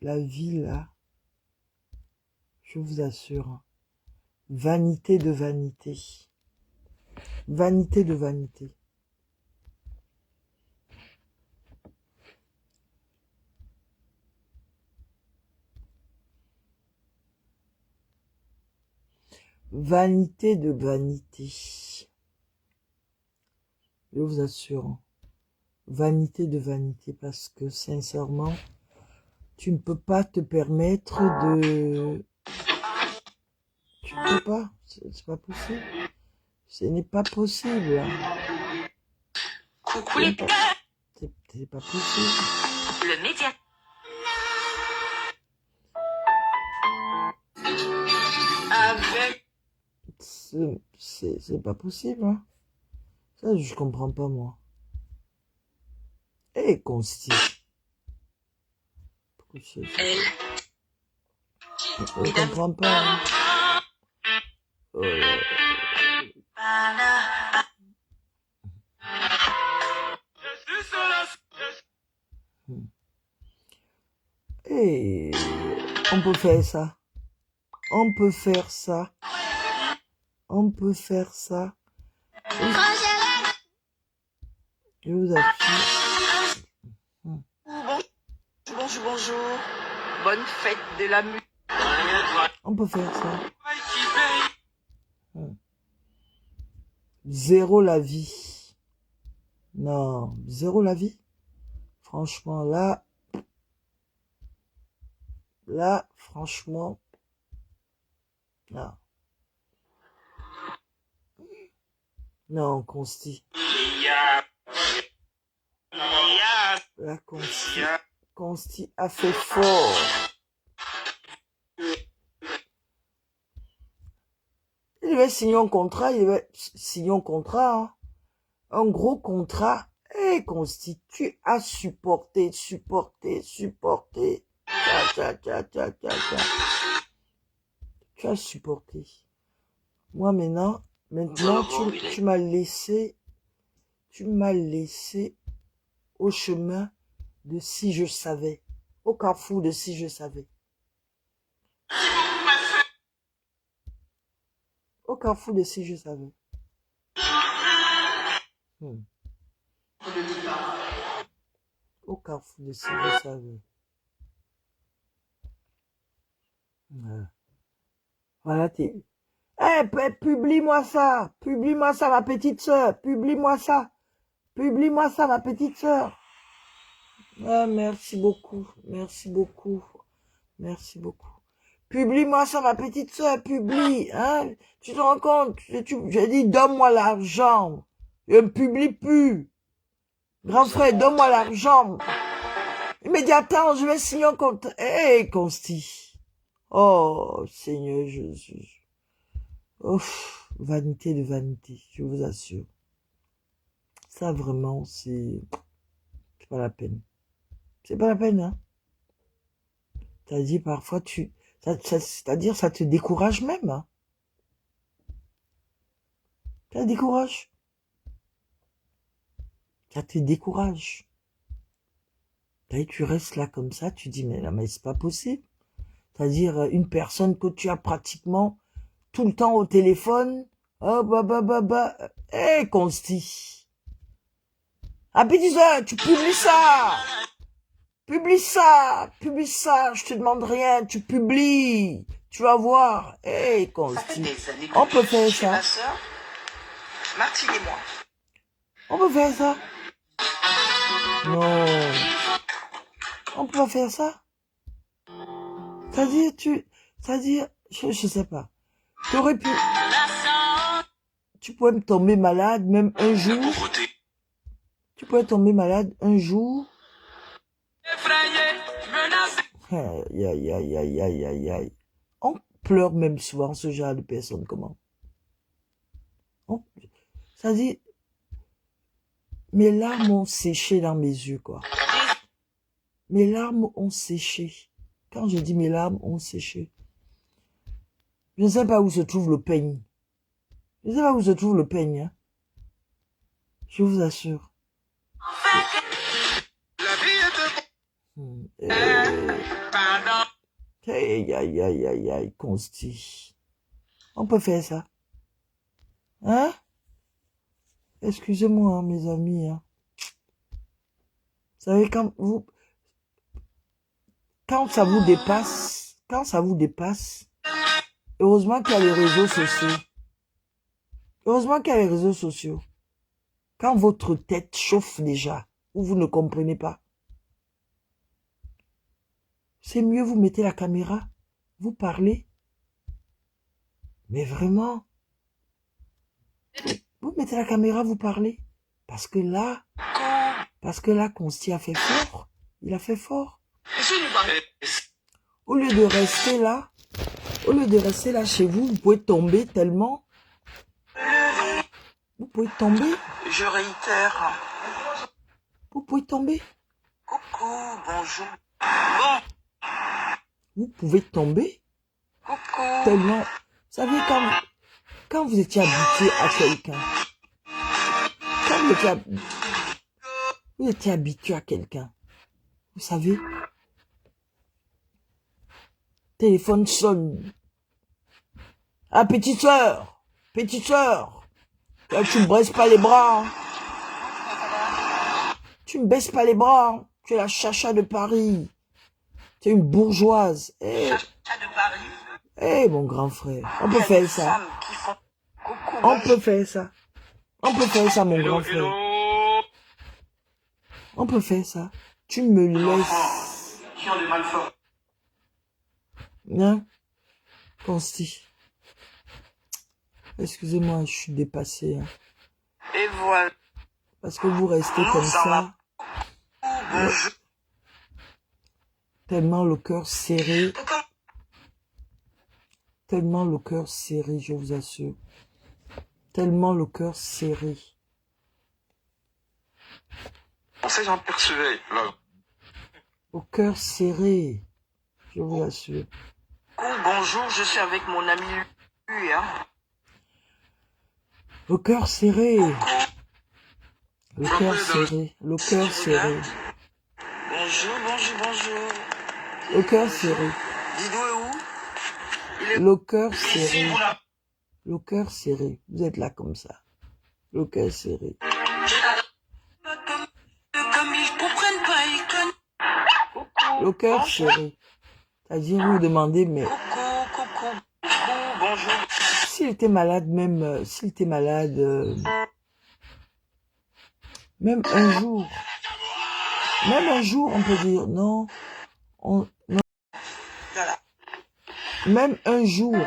La vie, là, je vous assure, vanité de vanité. Vanité de vanité. Vanité de vanité. Je vous assure. Vanité de vanité. Parce que, sincèrement, tu ne peux pas te permettre de... Tu ne peux pas. C'est pas possible. Ce n'est pas possible. Coucou les C'est pas possible. Le média. Avec. C'est pas possible. Hein. Ça, je comprends pas, moi. Eh, Consti. Elle. Je comprends pas. Hein. Oh là. Et on peut faire ça. On peut faire ça. On peut faire ça. Je vous assure. Bonjour. Bonne fête de la musique. On peut faire ça. Zéro la vie. Non, zéro la vie. Franchement, là, franchement, non. Non, Consti. La Consti a fait fort. Il devait signer un contrat, hein. Un gros contrat. Eh, Consti, tu as supporté. Tu as supporté. Moi, maintenant, tu m'as laissé au chemin de si je savais, au carrefour de si je savais. Au carrefour de si je savais. Au carrefour de si je savais. Voilà, t'es... Eh, publie-moi ça, ma petite sœur, publie-moi ça, ma petite sœur. Ah, merci beaucoup. Publie-moi ça, ma petite sœur, publie, hein. Tu te rends compte, j'ai dit, donne-moi l'argent. Je ne publie plus. Grand frère, donne-moi l'argent. Immédiatement, je vais signer un contrat. Eh, Consti. Oh, Seigneur Jésus. Ouf, vanité de vanité, je vous assure. Ça, vraiment, c'est pas la peine. C'est pas la peine, hein. C'est-à-dire, parfois, c'est-à-dire, ça te décourage même, hein. Ça te décourage. Ça te décourage. Et tu restes là comme ça, tu dis, mais c'est pas possible. C'est-à-dire, une personne que tu as pratiquement tout le temps au téléphone, oh, eh, Consti. Ah, puis dis-le, tu publies ça. Publie ça, je te demande rien, tu publies, tu vas voir. Eh, Consti. On peut faire ça. Ma soeur, Martine et moi. On peut faire ça. Non. On peut pas faire ça. C'est-à-dire, je sais pas. T'aurais pu, tu pourrais me tomber malade même un jour. Tu pourrais tomber malade un jour. Aïe. On pleure même souvent ce genre de personnes, comment? C'est-à-dire, mes larmes ont séché dans mes yeux, quoi. Mes larmes ont séché. Quand je dis mes larmes ont séché, je ne sais pas où se trouve le peigne. Je ne sais pas où se trouve le peigne, hein. Je vous assure. La vie est de Aïe, aïe, aïe, aïe, aïe, Consti. On peut faire ça. Hein? Excusez-moi, hein, mes amis. Hein. Vous savez, quand ça vous dépasse, heureusement qu'il y a les réseaux sociaux. Heureusement qu'il y a les réseaux sociaux. Quand votre tête chauffe déjà, ou vous ne comprenez pas, c'est mieux vous mettez la caméra, vous parlez. Mais vraiment, vous mettez la caméra, vous parlez. Parce que là, Consti a fait fort. Il a fait fort. Au lieu de rester là chez vous, vous pouvez tomber tellement. Vous pouvez tomber. Je réitère. Vous pouvez tomber. Coucou, bonjour. Bon, Vous pouvez tomber coucou. tellement. Vous savez, quand vous étiez habitué à quelqu'un, quand vous étiez habitué à quelqu'un, vous savez, téléphone sonne. Ah, petite sœur, tu me baisses pas les bras. Hein. Tu me baisses pas les bras. Hein. Tu es la chacha de Paris. Tu es une bourgeoise. Eh, mon grand frère, on peut faire ça. On peut faire ça. On peut faire ça, mon grand frère. On peut faire ça. Tu me laisses. Hein? Consti. Excusez-moi, je suis dépassé. Hein. Et voilà. Parce que vous restez comme ça. Tellement le cœur serré. Tellement le cœur serré, je vous assure. Tellement le cœur serré. Ces gens percevaient leur... Au cœur serré, je vous assure. Bonjour, je suis avec mon ami Lui. Hein. Le cœur serré. Le cœur serré. Le cœur serré. Bonjour. Le cœur serré. Didou est où? Le cœur serré. Le cœur serré. Vous êtes là comme ça. Le cœur serré. Comme ils comprennent pas, ils connaissent. Le cœur serré. C'est-à-dire, vous vous demandez, mais Coucou, bonjour. s'il était malade, même un jour, on peut dire, non, non. Voilà. Même un jour. La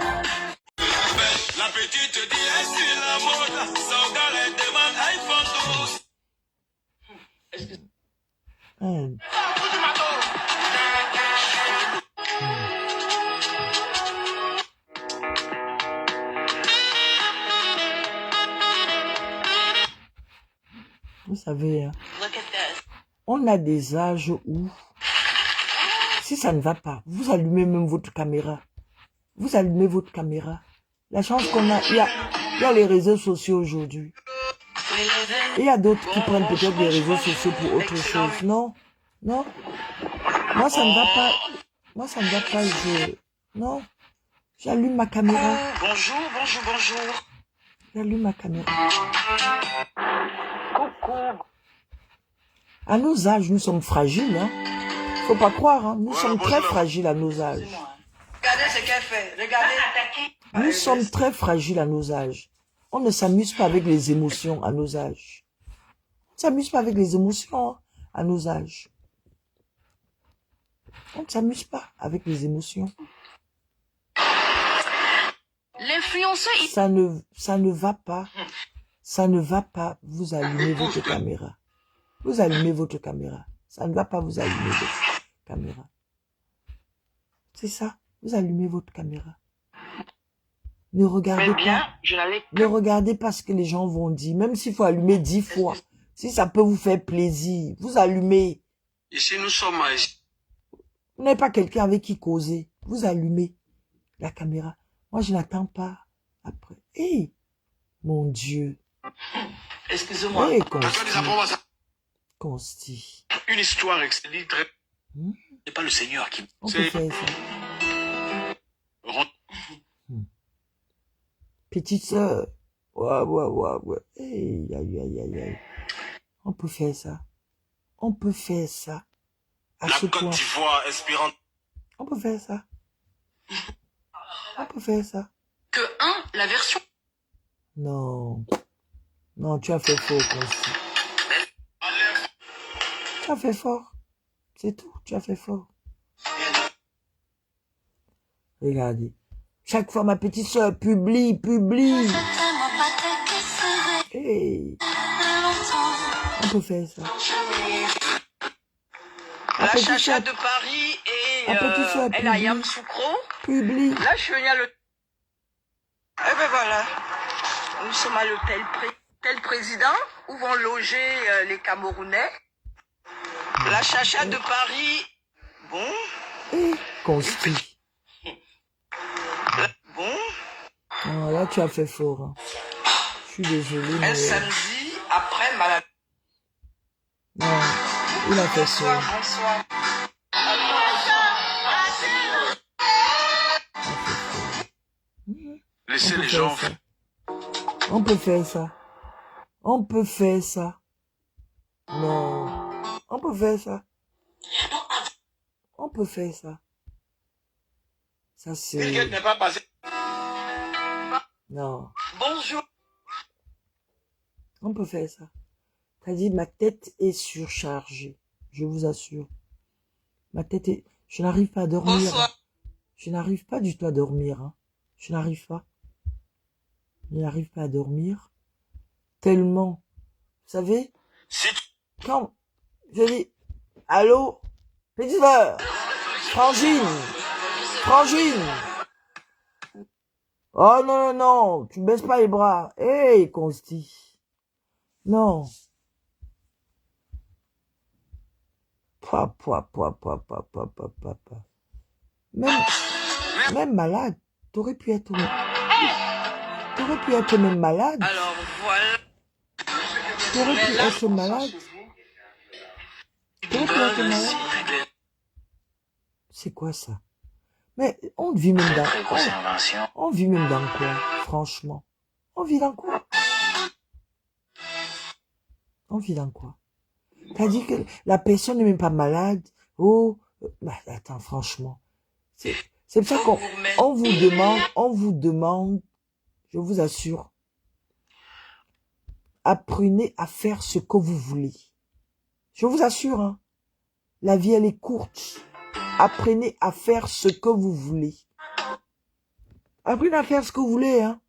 petite dit, est-ce la mode? Son gars elle demande iPhone 12. Hein. Vous savez, hein, on a des âges où, si ça ne va pas, vous allumez même votre caméra. Vous allumez votre caméra. La chance qu'on a, il y a les réseaux sociaux aujourd'hui. Et il y a d'autres qui prennent peut-être des réseaux sociaux pour autre chose. Non, non. Moi, ça ne va pas. Moi, ça ne va pas. Non. J'allume ma caméra. Bonjour. J'allume ma caméra. À nos âges, nous sommes fragiles. Hein. Faut pas croire. Hein. Nous sommes très fragiles à nos âges. Regardez ce qu'elle fait. Regardez. Nous sommes très fragiles à nos âges. On ne s'amuse pas avec les émotions à nos âges. On ne s'amuse pas avec les émotions à nos âges. On ne s'amuse pas avec les émotions. L'influenceur, Ça ne va pas. Ça ne va pas. Vous allumez votre caméra. Vous allumez votre caméra. Ça ne va pas, vous allumez votre caméra. C'est ça. Vous allumez votre caméra. Ne regardez pas. Ne regardez pas ce que les gens vont dire. Même s'il faut allumer 10 fois. Si ça peut vous faire plaisir. Vous allumez. Ici, nous sommes Vous n'avez pas quelqu'un avec qui causer. Vous allumez la caméra. Moi, je n'attends pas après. Hé, mon Dieu. Excusez-moi. Hey, Consti. Une histoire explique très... C'est pas le Seigneur qui... On peut faire ça. Petite sœur. Ouais. Hey, aïe. On peut faire ça. On peut faire ça. À La ce Côte point. d'Ivoire inspirante. On peut faire ça. On peut faire ça. Que 1, la version. Non. Non, tu as fait fort, Consti. Tu as fait fort. C'est tout. Tu as fait fort. Regardez. Chaque fois, ma petite soeur publie. Hey. On peut faire ça. La chacha de Paris et El Ayam Soukro. Publie. Là, je suis venue à l'hôtel. Eh ben voilà. Nous sommes à l'hôtel tel président où vont loger les Camerounais. La chacha de Paris. Bon. Et Consti. Bon. Non, là, tu as fait fort. Hein. Je suis désolé, Un mais... samedi après maladie. Non, il a fait fort. Bonsoir. Laissez les gens... On peut faire ça. On peut faire ça. Non. On peut faire ça. On peut faire ça. Ça, c'est... Bill n'est pas passé. Non. Bonjour. On peut faire ça. T'as dit, ma tête est surchargée. Je vous assure. Ma tête est... Je n'arrive pas à dormir. Bonsoir. Je n'arrive pas du tout à dormir. Hein. Je n'arrive pas. Je n'arrive pas à dormir. Tellement. Vous savez, quand je dis, allô, petite sœur, Frangine. Oh non, tu baisses pas les bras. Hey, Consti. Non. Pa. Même malade. T'aurais pu être même malade. Alors voilà. T'aurais pu être malade. C'est quoi ça? Mais on vit même dans... On vit même dans quoi, franchement? On vit dans quoi? T'as dit que la personne n'est même pas malade. Oh, bah, attends, franchement. C'est pour ça qu'on vous demande, je vous assure, apprenez à faire ce que vous voulez. Je vous assure, hein, la vie, elle est courte. Apprenez à faire ce que vous voulez. Apprenez à faire ce que vous voulez, hein.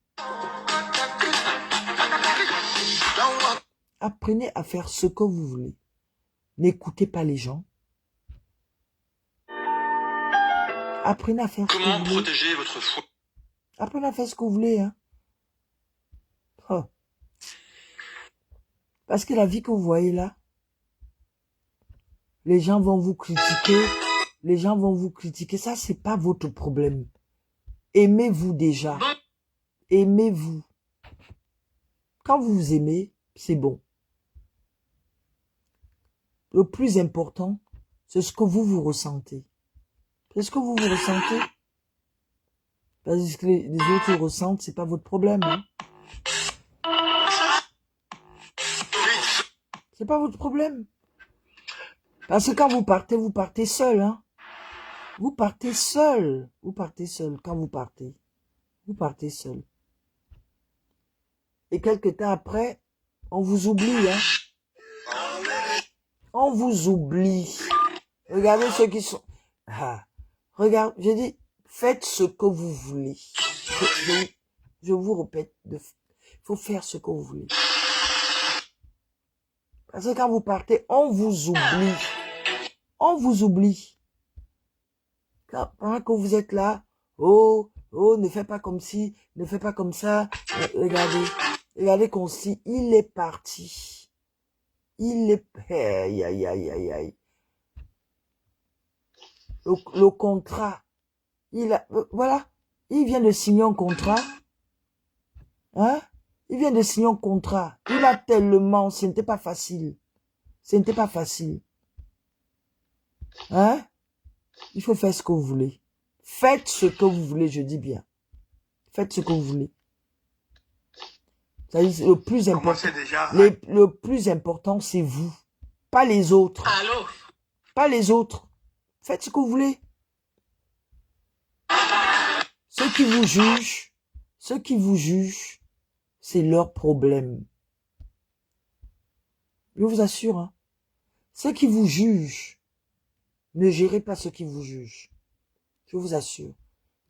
Apprenez à faire ce que vous voulez. N'écoutez pas les gens. Apprenez à faire ce que vous voulez. Comment protéger votre foi? Apprenez à faire ce que vous voulez, hein. Oh. Parce que la vie que vous voyez là, les gens vont vous critiquer. Ça, c'est pas votre problème. Aimez-vous déjà. Aimez-vous. Quand vous vous aimez, c'est bon. Le plus important, c'est ce que vous ressentez. C'est ce que vous ressentez. Parce que les autres ressentent, c'est pas votre problème. Hein. C'est pas votre problème. Parce que quand vous partez seul. Hein. Vous partez seul. Quand vous partez. Vous partez seul. Et quelque temps après, on vous oublie. Hein. On vous oublie. Regardez ceux qui sont... Ah. Regarde, j'ai dit, faites ce que vous voulez. Je vous répète, il faut faire ce que vous voulez. Parce que quand vous partez, on vous oublie. On vous oublie. Pendant que vous êtes là, oh, ne fais pas comme ci, ne fais pas comme ça. Regardez Consti, il est parti. Aïe. Le contrat, voilà, il vient de signer un contrat. Hein? Il vient de signer un contrat. Il a tellement... Ce n'était pas facile. Ce n'était pas facile. Hein? Il faut faire ce que vous voulez. Faites ce que vous voulez, je dis bien. Faites ce que vous voulez. Le plus important, le plus important, c'est vous. Pas les autres. Allô? Pas les autres. Faites ce que vous voulez. Ceux qui vous jugent, c'est leur problème. Je vous assure, hein. Ceux qui vous jugent, ne gérez pas ceux qui vous jugent. Je vous assure.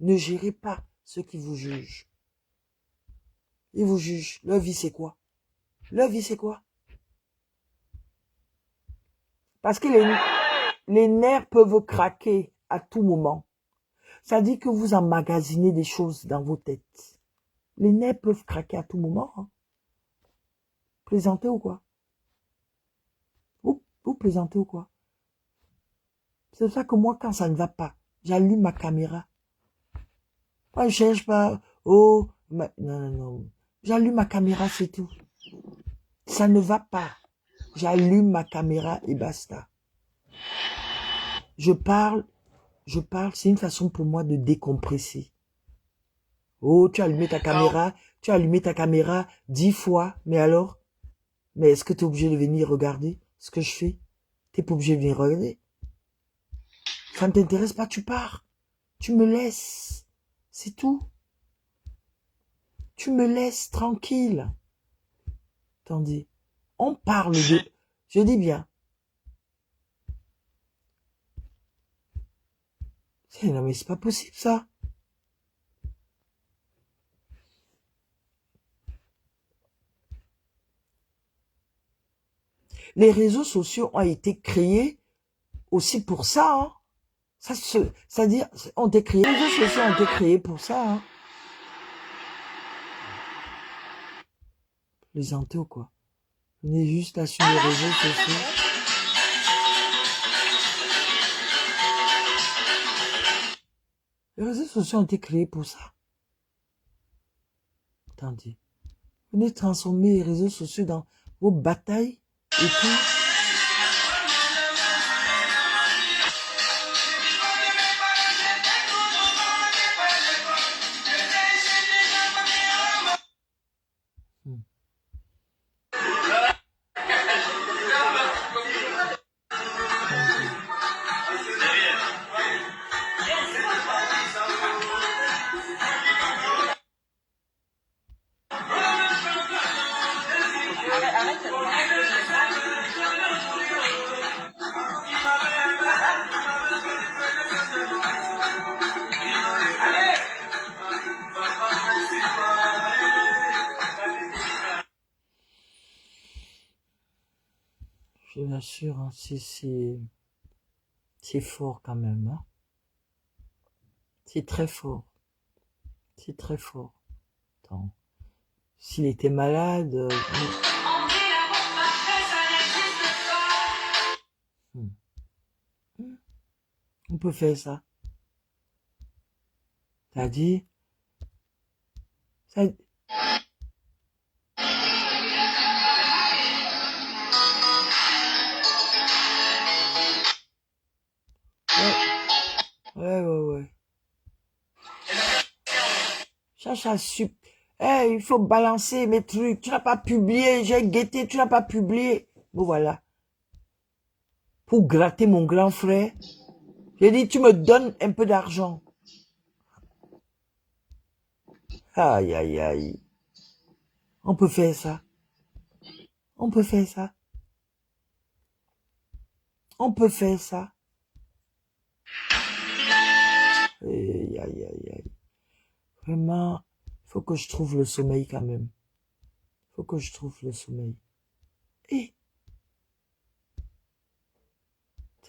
Ne gérez pas ceux qui vous jugent. Ils vous jugent. Leur vie, c'est quoi? Leur vie, c'est quoi? Parce que les nerfs peuvent craquer à tout moment. Ça dit que vous emmagasinez des choses dans vos têtes. Les nerfs peuvent craquer à tout moment. Hein. Plaisantez ou quoi? Vous plaisantez ou quoi? C'est pour ça que moi, quand ça ne va pas, j'allume ma caméra. Moi, je cherche pas. Oh, non. J'allume ma caméra, c'est tout. Ça ne va pas. J'allume ma caméra et basta. Je parle, c'est une façon pour moi de décompresser. Oh, tu as allumé ta caméra 10 fois, mais alors? Mais est-ce que tu es obligé de venir regarder ce que je fais? Tu n'es pas obligé de venir regarder. Ça ne t'intéresse pas, tu pars. Tu me laisses. C'est tout. Tu me laisses tranquille. Attendez. On parle de... Je dis bien. Non mais c'est pas possible ça. Les réseaux sociaux ont été créés aussi pour ça. Hein. C'est-à-dire, les réseaux sociaux ont été créés pour ça. Hein. Plaisantez ou quoi? On est juste là sur les réseaux sociaux. Les réseaux sociaux ont été créés pour ça. Attendez. Venez transformer les réseaux sociaux dans vos batailles et tout. Je vous assure, hein, c'est fort quand même. Hein. C'est très fort. C'est très fort. Attends. S'il était malade... On peut faire ça. T'as dit... Ça... Ouais. Chacha sup. Il faut balancer mes trucs. Tu n'as pas publié. J'ai guetté. Tu n'as pas publié. Bon, voilà. Pour gratter mon grand frère. J'ai dit, tu me donnes un peu d'argent. Aïe. On peut faire ça. On peut faire ça. Aïe. Vraiment, il faut que je trouve le sommeil quand même.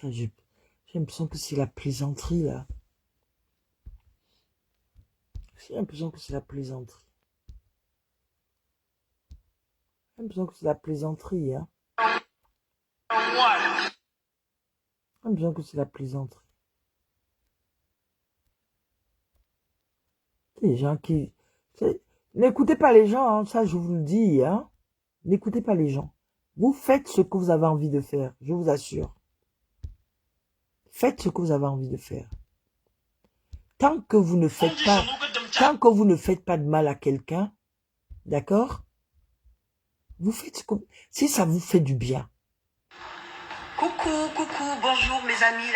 J'ai l'impression que c'est la plaisanterie, là. J'ai l'impression que c'est la plaisanterie, hein. J'ai l'impression que c'est la plaisanterie. Les gens qui... N'écoutez pas les gens, hein, ça je vous le dis. Hein. N'écoutez pas les gens. Vous faites ce que vous avez envie de faire, je vous assure. Faites ce que vous avez envie de faire. Tant que vous ne faites pas de mal à quelqu'un, d'accord? Vous faites ce que... Si ça vous fait du bien. Coucou, bonjour mes amis.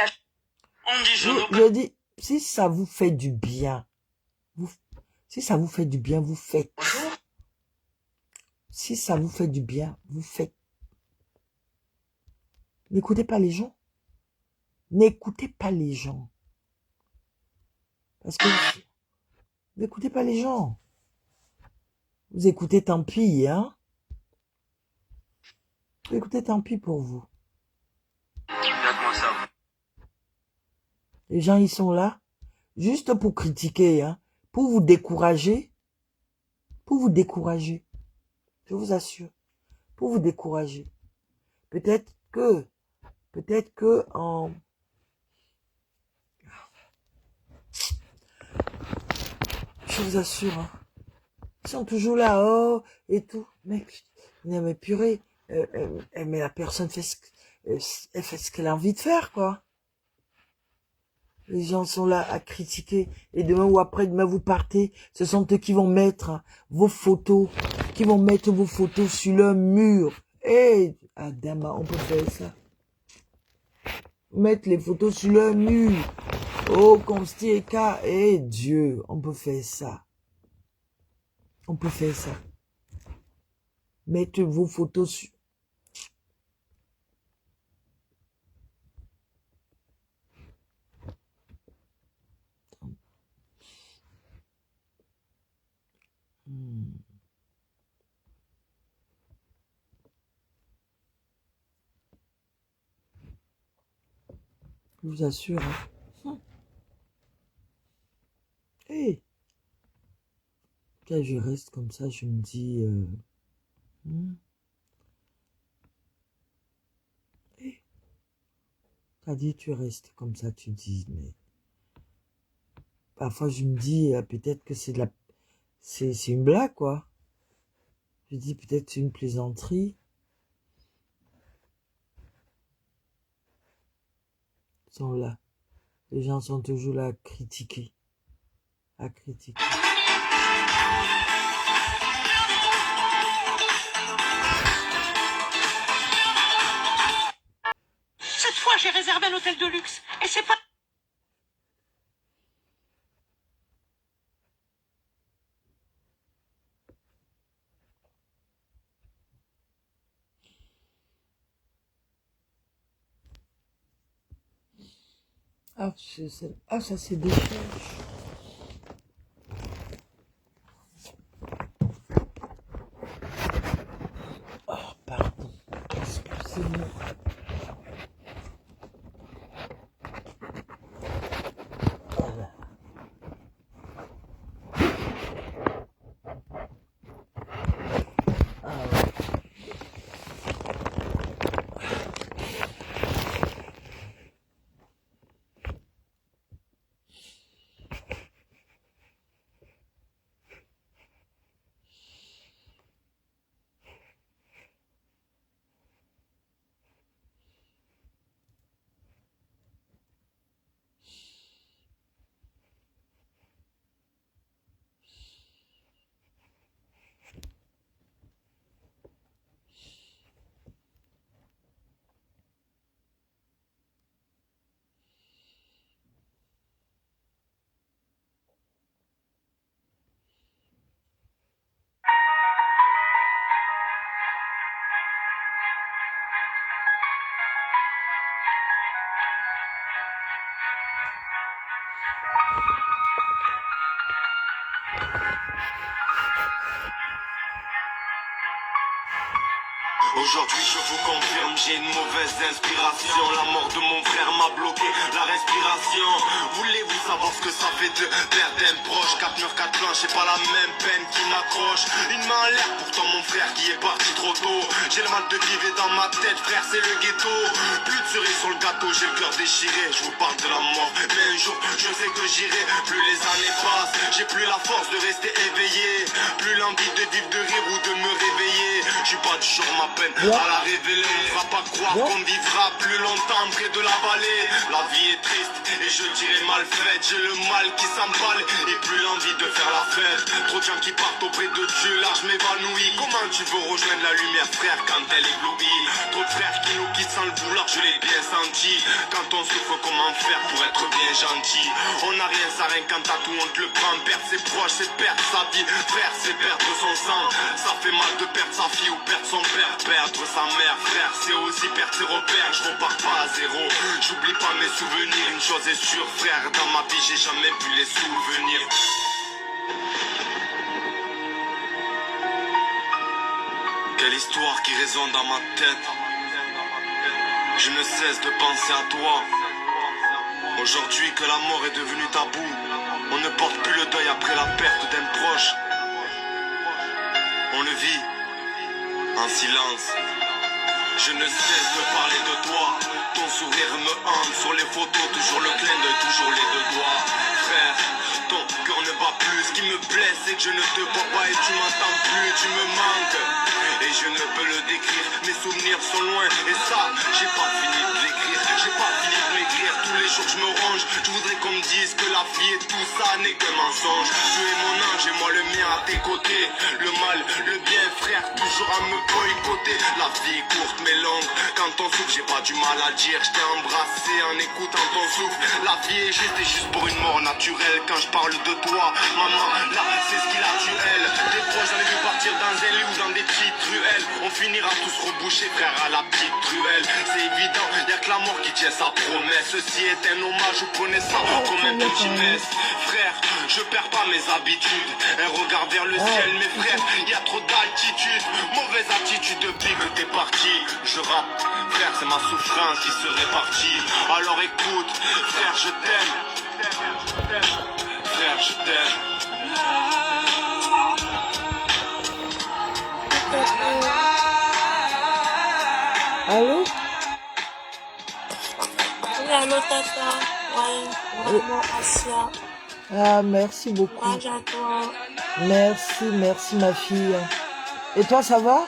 Je dis, si ça vous fait du bien, si ça vous fait du bien, vous faites. Si ça vous fait du bien, vous faites. N'écoutez pas les gens. N'écoutez pas les gens. Parce que n'écoutez pas les gens. Vous écoutez, tant pis, hein. Vous écoutez, tant pis pour vous. Les gens, ils sont là, juste pour critiquer, hein, pour vous décourager. Pour vous décourager. Je vous assure. Pour vous décourager. Peut-être que en... Je vous assure, hein. Ils sont toujours là, oh, et tout. Mec, mais purée, mais la personne elle fait ce qu'elle a envie de faire, quoi. Les gens sont là à critiquer, et demain ou après-demain vous partez, ce sont eux qui vont mettre vos photos, sur le mur. Eh, Adama, on peut faire ça. Mettre les photos sur le mur. Oh, Constieka, eh Dieu, on peut faire ça. On peut faire ça. Mettre vos photos sur... Je vous assure. Hein. Hey. Quand je reste comme ça, je me dis... Hey. T'as dit tu restes comme ça, tu dis, mais... Parfois je me dis, peut-être que c'est de la... C'est une blague, quoi. Je dis peut-être c'est une plaisanterie. Ils sont là. Les gens sont toujours là à critiquer. À critiquer. Cette fois, j'ai réservé un hôtel de luxe. Et c'est pas... Ah, ça c'est déchiré. Oh, pardon. Excusez-moi. Voilà. Ah ouais. Aujourd'hui je vous confirme, j'ai une mauvaise inspiration. La mort de mon frère m'a bloqué la respiration. Voulez-vous savoir ce que ça fait de perdre un proche? 4 murs, 4 planches, c'est pas la même peine qui m'accroche. Une main en l'air, pourtant mon frère qui est parti trop tôt. J'ai le mal de vivre et dans ma tête, frère, c'est le ghetto. Plus de cerises sur le gâteau, j'ai le cœur déchiré. Je vous parle de la mort, mais un jour je sais que j'irai. Plus les années passent, j'ai plus la force de rester éveillé. Plus l'envie de vivre, de rire ou de me réveiller. Je suis pas du genre ma peine à la révéler. On ne fera pas croire qu'on vivra plus longtemps près de la vallée. La vie est triste et je dirais mal faite. J'ai le mal qui s'emballe et plus l'envie de faire la fête. Trop de gens qui partent auprès de Dieu, là je m'évanouis. Comment tu veux rejoindre la lumière, frère, quand elle éblouit? Trop de frères qui nous quittent sans le vouloir, je l'ai bien senti. Quand on souffre, comment faire pour être bien gentil? On n'a rien, ça rien quand t'as tout, on te le prend. Perdre ses proches, c'est perdre sa vie. Frère, c'est perdre son sang. Ça fait mal de perdre sa fille ou perdre son père. Perdre sa mère, frère, c'est aussi perdre ses repères. Je repars pas à zéro, j'oublie pas mes souvenirs. Une chose est sûre, frère, dans ma vie j'ai jamais pu les souvenir. Quelle histoire qui résonne dans ma tête. Je ne cesse de penser à toi. Aujourd'hui que la mort est devenue tabou, on ne porte plus le deuil après la perte d'un proche. On le vit en silence. Je ne cesse de parler de toi. Ton sourire me hante sur les photos, toujours le clin d'œil, toujours les deux doigts. Frère, ton cœur ne bat plus. Ce qui me blesse, c'est que je ne te vois pas et tu m'entends plus. Tu me manques et je ne peux le décrire. Mes souvenirs sont loin et ça, j'ai pas fini de l'écrire. J'ai pas fini de m'écrire. Tous les jours je me range. Je voudrais qu'on me dise que la vie et tout ça n'est qu'un mensonge. Tu es mon ange et moi le mien à tes côtés. Le mal, le bien, frère, toujours à me boycotter. La vie est courte mais longue. Quand on souffre, j'ai pas du mal à dire. Je t'ai embrassé en écoutant ton souffle. La vie est juste et juste pour une mort naturelle. Quand je parle de toi, maman, là, c'est ce qu'il a tué elle. Des proches, j'en ai vu partir dans un lit ou dans des petites ruelles. On finira tous rebouchés, frère, à la petite truelle. C'est évident, y'a que la mort qui tient sa promesse. Ceci est un hommage, vous prenez ça comme un petit mess. Frère, je perds pas mes habitudes. Un regard vers le ciel, mes frères, y a trop d'altitude. Mauvaise attitude depuis que t'es parti. Je rappe, frère, c'est ma souffrance qui se répartit. Alors écoute, frère, je t'aime. Frère, je t'aime. Allô? Oui, allô, tata. Ouais, vraiment, Asia. Ah, merci beaucoup. Courage à toi. Merci ma fille. Et toi, ça va?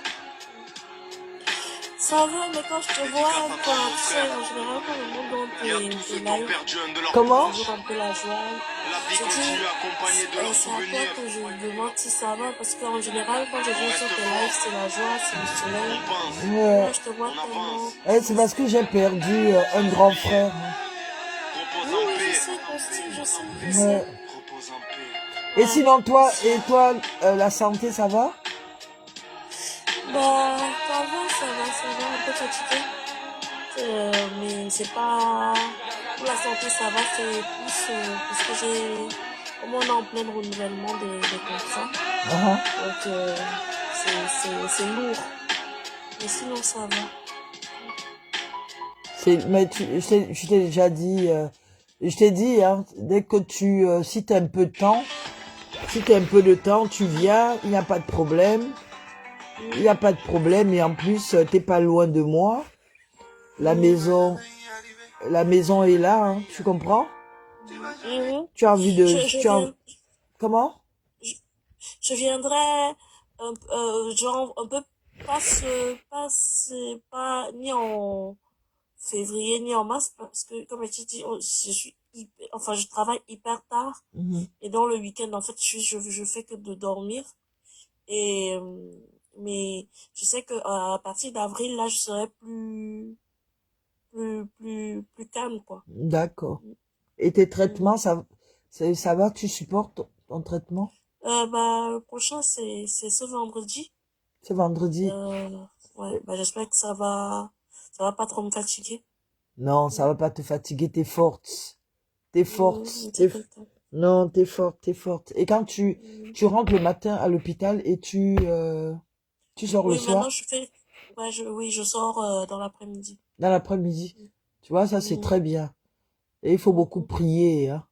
Ça va, mais quand je te vois, toi, tu sais, en général, quand le monde dans tes lives, Comment? toujours un peu la joie. Je dis, c'est à toi que je me demande si ça va, parce qu'en général, quand je viens sur tes lives, c'est la joie, c'est le soleil. Ouais. Moi, je te vois tellement... C'est parce que j'ai perdu un grand frère. Oui, je sais, Consti, je sais. Ouais. Et sinon, toi, la santé, ça va? Bah, ça va, un peu fatigué. Mais c'est pas... Pour la santé, ça va, c'est plus parce que comme on est en plein renouvellement des contrats. Donc, c'est lourd. Mais sinon, ça va. Mais je t'ai déjà dit, je t'ai dit, hein, dès que si t'as un peu de temps, tu viens, il n'y a pas de problème. Il n'y a pas de problème et en plus, t'es pas loin de moi. La maison est là, hein, tu comprends? Tu as envie de... Comment? Je viendrai genre un peu pas ni en février ni en mars parce que comme je dis je travaille hyper tard et dans le week-end en fait je fais que de dormir et mais je sais que à partir d'avril là je serai plus calme quoi. D'accord. Et tes traitements, ça va, tu supportes ton traitement? Le prochain c'est ce vendredi. C'est vendredi. Ouais, j'espère que ça va pas trop me fatiguer. Non, ça va pas te fatiguer, t'es forte. T'es forte. Non, t'es forte. Et quand tu rentres le matin à l'hôpital et tu sors le soir? Ouais, oui, je sors dans l'après-midi. Dans l'après-midi. Tu vois, ça c'est très bien. Et il faut beaucoup prier, hein.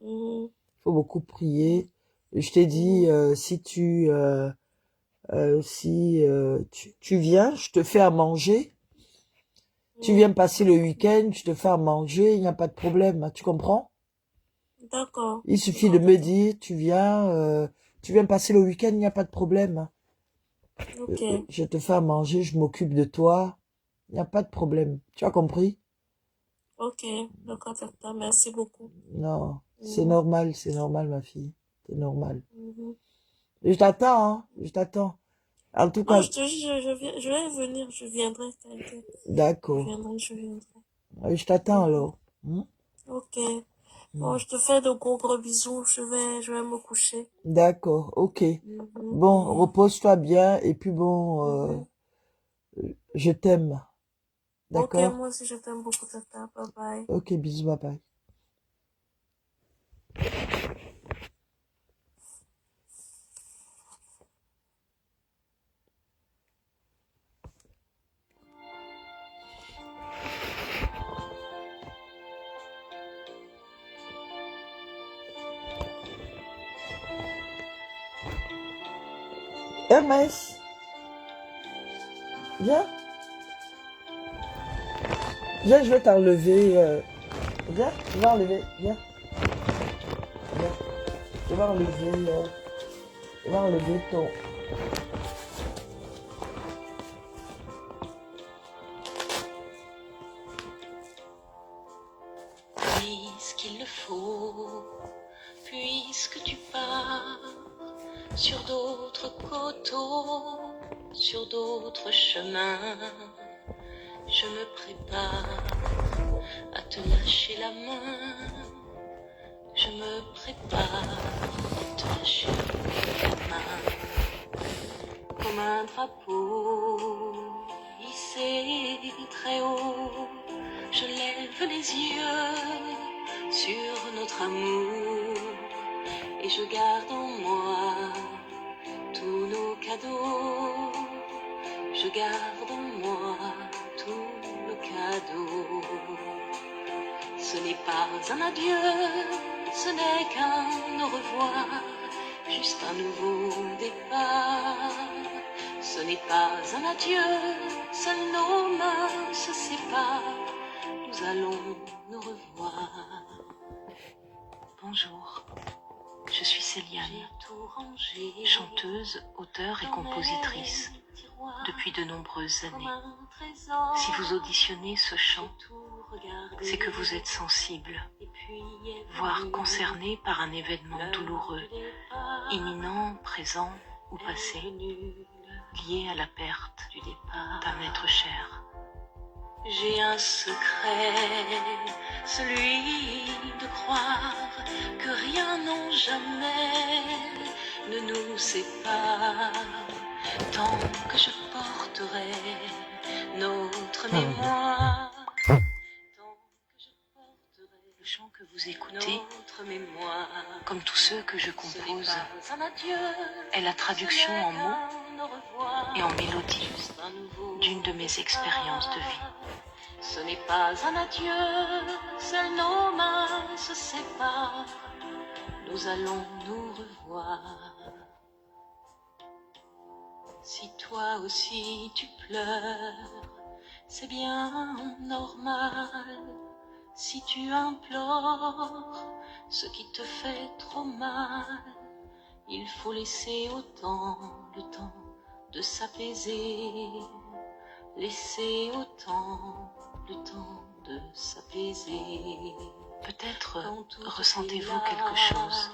Mhm. Il faut beaucoup prier. Je t'ai dit, si tu viens, je te fais à manger. Tu viens passer le week-end, je te fais à manger, il n'y a pas de problème, hein, tu comprends? D'accord. Il suffit de me dire, tu viens passer le week-end, il n'y a pas de problème, hein. Ok. Je te fais à manger, je m'occupe de toi, il n'y a pas de problème. Tu as compris? Ok. D'accord, tata. Merci beaucoup. Non, Mhm. c'est normal, ma fille. C'est normal. Mhm. Et je t'attends, hein, je t'attends. En tout Non, cas, je te dis, je vais venir, je viendrai, t'inquiète. d'accord. Je viendrai. Je t'attends Mhm. alors. Hmm? Ok. Bon, je te fais de gros bisous. Je vais me coucher. D'accord, ok. Mhm. Bon, Mhm. repose-toi bien et puis bon, Mhm. je t'aime. Ok, D'accord? moi aussi je t'aime beaucoup, tata. Bye bye. Ok, bisous, bye bye. Hermès, viens. Viens, je vais t'enlever. Viens, je vais enlever. Viens. Viens. Je vais enlever. Je vais enlever ton. Puisqu'il le faut, puisque tu pars sur d'autres coteaux, sur d'autres chemins, je me prépare à te lâcher la main. Je me prépare à te lâcher la main. Comme un drapeau hissé très haut, je lève les yeux sur notre amour et je garde en moi tous nos cadeaux. Je garde en moi tout le cadeau. Ce n'est pas un adieu, ce n'est qu'un au revoir, juste un nouveau départ. Ce n'est pas un adieu, seules nos mains se séparent, nous allons nous revoir. Bonjour, je suis Céliane, chanteuse, auteure et compositrice depuis de nombreuses années. Si vous auditionnez ce chant, c'est que vous êtes sensible, voire concerné par un événement douloureux, imminent, présent ou passé, lié à la perte d'un être cher. J'ai un secret, celui de croire que rien, non jamais, ne nous sépare, tant que je porterai notre mémoire. Le chant que vous écoutez, comme tous ceux que je compose, est la traduction en mots et en mélodie d'une de mes expériences de vie. Ce n'est pas un adieu, seules nos mains se séparent, nous allons nous revoir. Si toi aussi tu pleures, c'est bien normal. Si tu implores ce qui te fait trop mal, il faut laisser au temps le temps de s'apaiser. Laisser au temps le temps de s'apaiser. Peut-être ressentez-vous quelque chose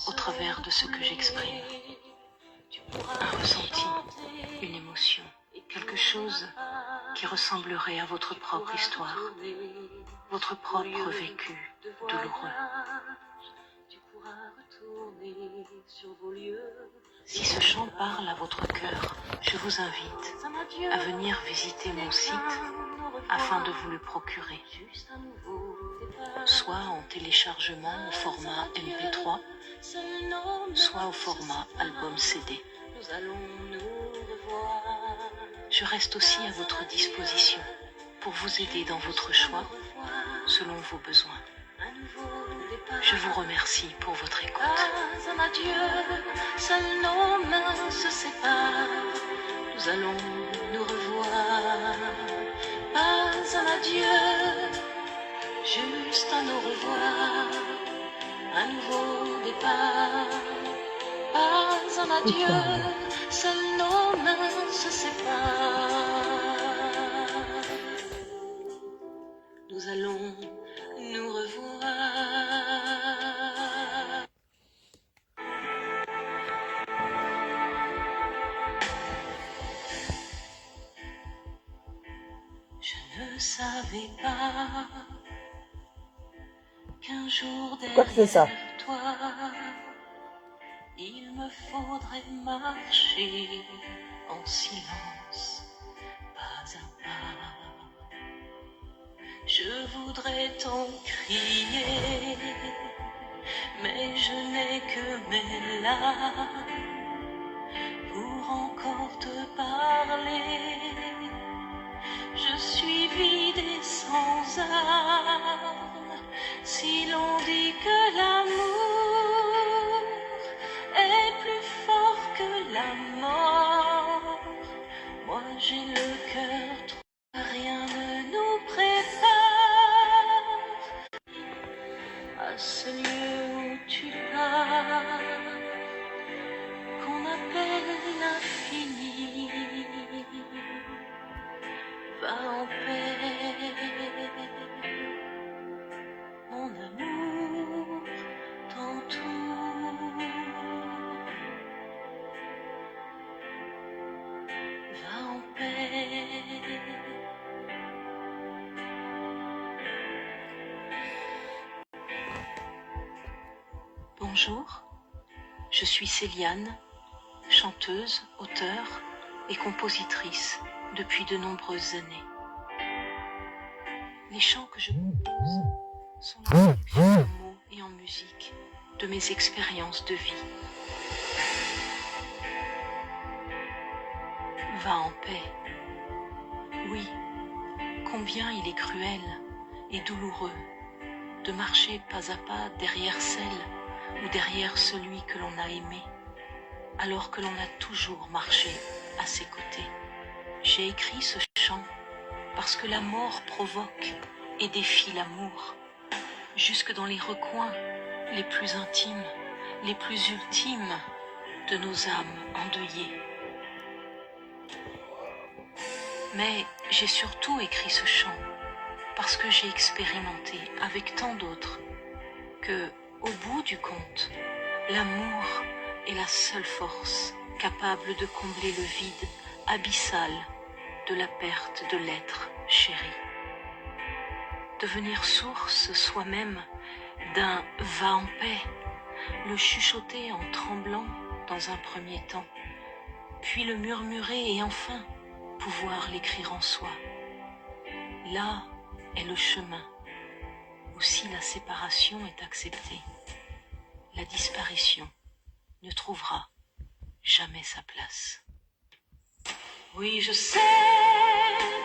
au travers de ce que j'exprime. Un ressenti, une émotion, quelque chose qui ressemblerait à votre propre histoire, votre propre vécu douloureux. Si ce chant parle à votre cœur, je vous invite à venir visiter mon site afin de vous le procurer, soit en téléchargement au format MP3, soit au format album CD. Nous allons nous revoir. je reste aussi à votre disposition pour vous aider dans votre choix selon vos besoins. Je vous remercie pour votre écoute. Pas un adieu, seuls nos mains se séparent. Nous allons nous revoir. Pas un adieu, juste un au revoir. Un nouveau départ. Pas un adieu, seuls nos mains se séparent. Nous allons nous revoir. Je ne savais pas qu'un jour Pourquoi tu fais ça? derrière toi, il me faudrait marcher en silence, pas un pas. Je voudrais t'en crier, mais je n'ai que mes larmes pour encore te parler. Je suis vide et sans âme. Si l'on dit que l'amour est plus fort que la mort, moi j'ai le cœur trop. Rien ne nous prépare à ce lieu où tu pars, qu'on appelle l'infini. Va en paix, mon amour t'entoure. Va en paix. Bonjour, je suis Céliane, chanteuse, auteure et compositrice depuis de nombreuses années. Les chants que je compose sont la traduction en mots et en musique de mes expériences de vie. Va en paix. Oui, combien il est cruel et douloureux de marcher pas à pas derrière celle ou derrière celui que l'on a aimé, alors que l'on a toujours marché à ses côtés. J'ai écrit ce chant parce que la mort provoque et défie l'amour, jusque dans les recoins les plus intimes, les plus ultimes de nos âmes endeuillées. Mais j'ai surtout écrit ce chant parce que j'ai expérimenté avec tant d'autres que, au bout du compte, l'amour est la seule force capable de combler le vide abyssal de la perte de l'être chéri. Devenir source soi-même d'un « va en paix », le chuchoter en tremblant dans un premier temps, puis le murmurer et enfin pouvoir l'écrire en soi. Là est le chemin où, si la séparation est acceptée, la disparition ne trouvera jamais sa place. Oui, je sais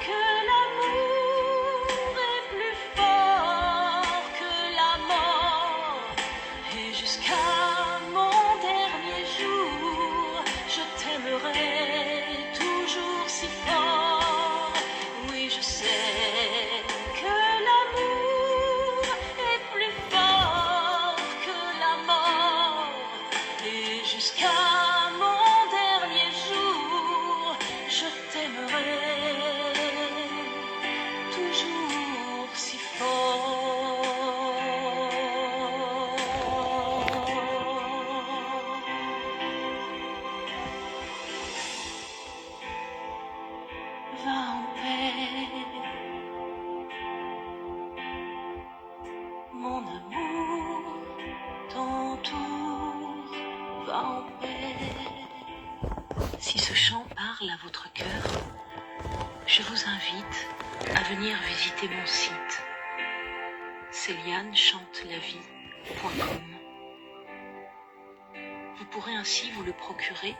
que l'amour est plus fort que la mort, et jusqu'à mon dernier jour, je t'aimerai toujours si fort. Oui, je sais que l'amour est plus fort que la mort, et jusqu'à mon dernier jour, je t'aimerai toujours si fort. Va en paix, mon amour t'entoure. Va en paix. Si ce chant parle à votre cœur, je vous invite à venir visiter mon site celianechantelavie.com. Vous pourrez ainsi vous le procurer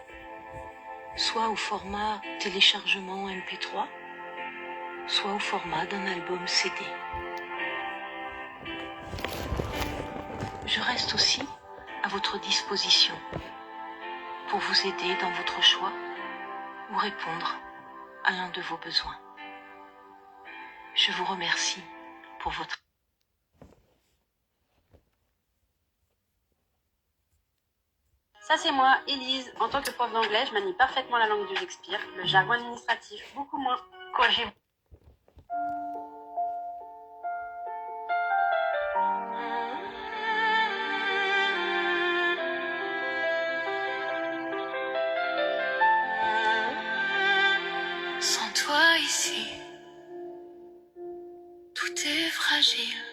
soit au format téléchargement MP3, soit au format d'un album CD. Je reste aussi à votre disposition pour vous aider dans votre choix ou répondre à l'un de vos besoins. Je vous remercie pour votre... Ça c'est moi, Élise. En tant que prof d'anglais, je manie parfaitement la langue du Shakespeare, le jargon administratif, beaucoup moins. Quand j'ai... Sans toi ici, tout est fragile.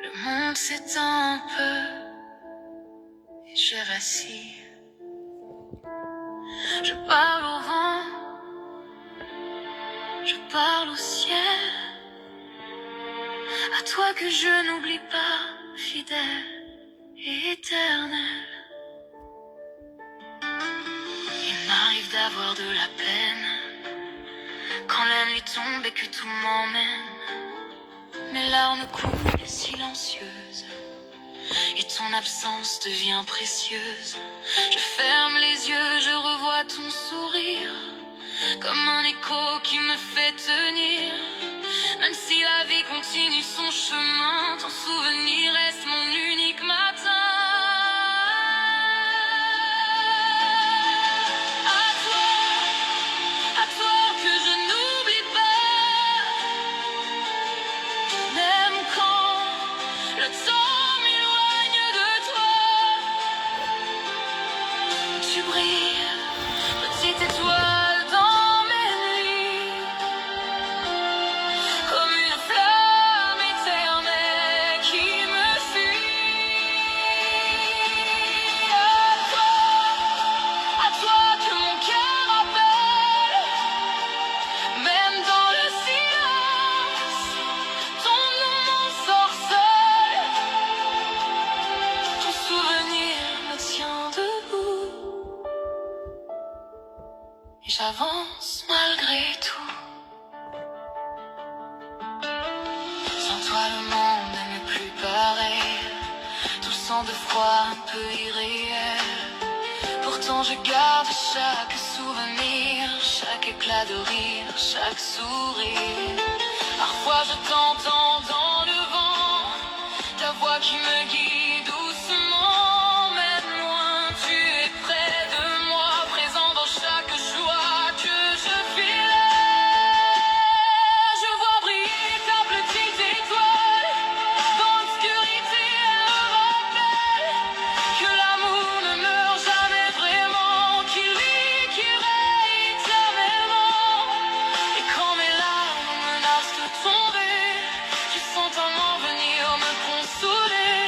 Le monde s'étend un peu et je vacille. Je parle au vent, je parle au ciel. À toi que je n'oublie pas, fidèle et éternel. Il m'arrive d'avoir de la peine quand la nuit tombe et que tout m'emmène. Mes larmes coulent silencieuses et ton absence devient précieuse. Je ferme les yeux, je revois ton sourire comme un écho qui me fait tenir. Même si la vie continue son chemin, ton souvenir reste mon unique matin. À toi que je n'oublie pas, même quand le temps m'éloigne de toi. Tu brilles, petite étoile dans mes nuits, comme une flamme éternelle qui me fuit. À toi que mon cœur appelle, même dans le silence, ton nom m'ensorcelle. Ton souvenir me tient debout et j'avance malgré tout. Sans toi le monde n'est plus pareil, tout sent de froid un peu irréel. Pourtant je garde chaque souvenir, chaque éclat de rire, chaque sourire. Parfois je t'entends dans le vent, ta voix qui me guide doucement. Même loin, tu es près de moi, présent dans chaque joie que je fais. Je vois briller ta petite étoile dans l'obscurité, elle me rappelle que l'amour ne meurt jamais vraiment, qu'il vit, qu'il règne éternellement. Et quand mes larmes menacent de tomber, tu sens ta main venir me consoler.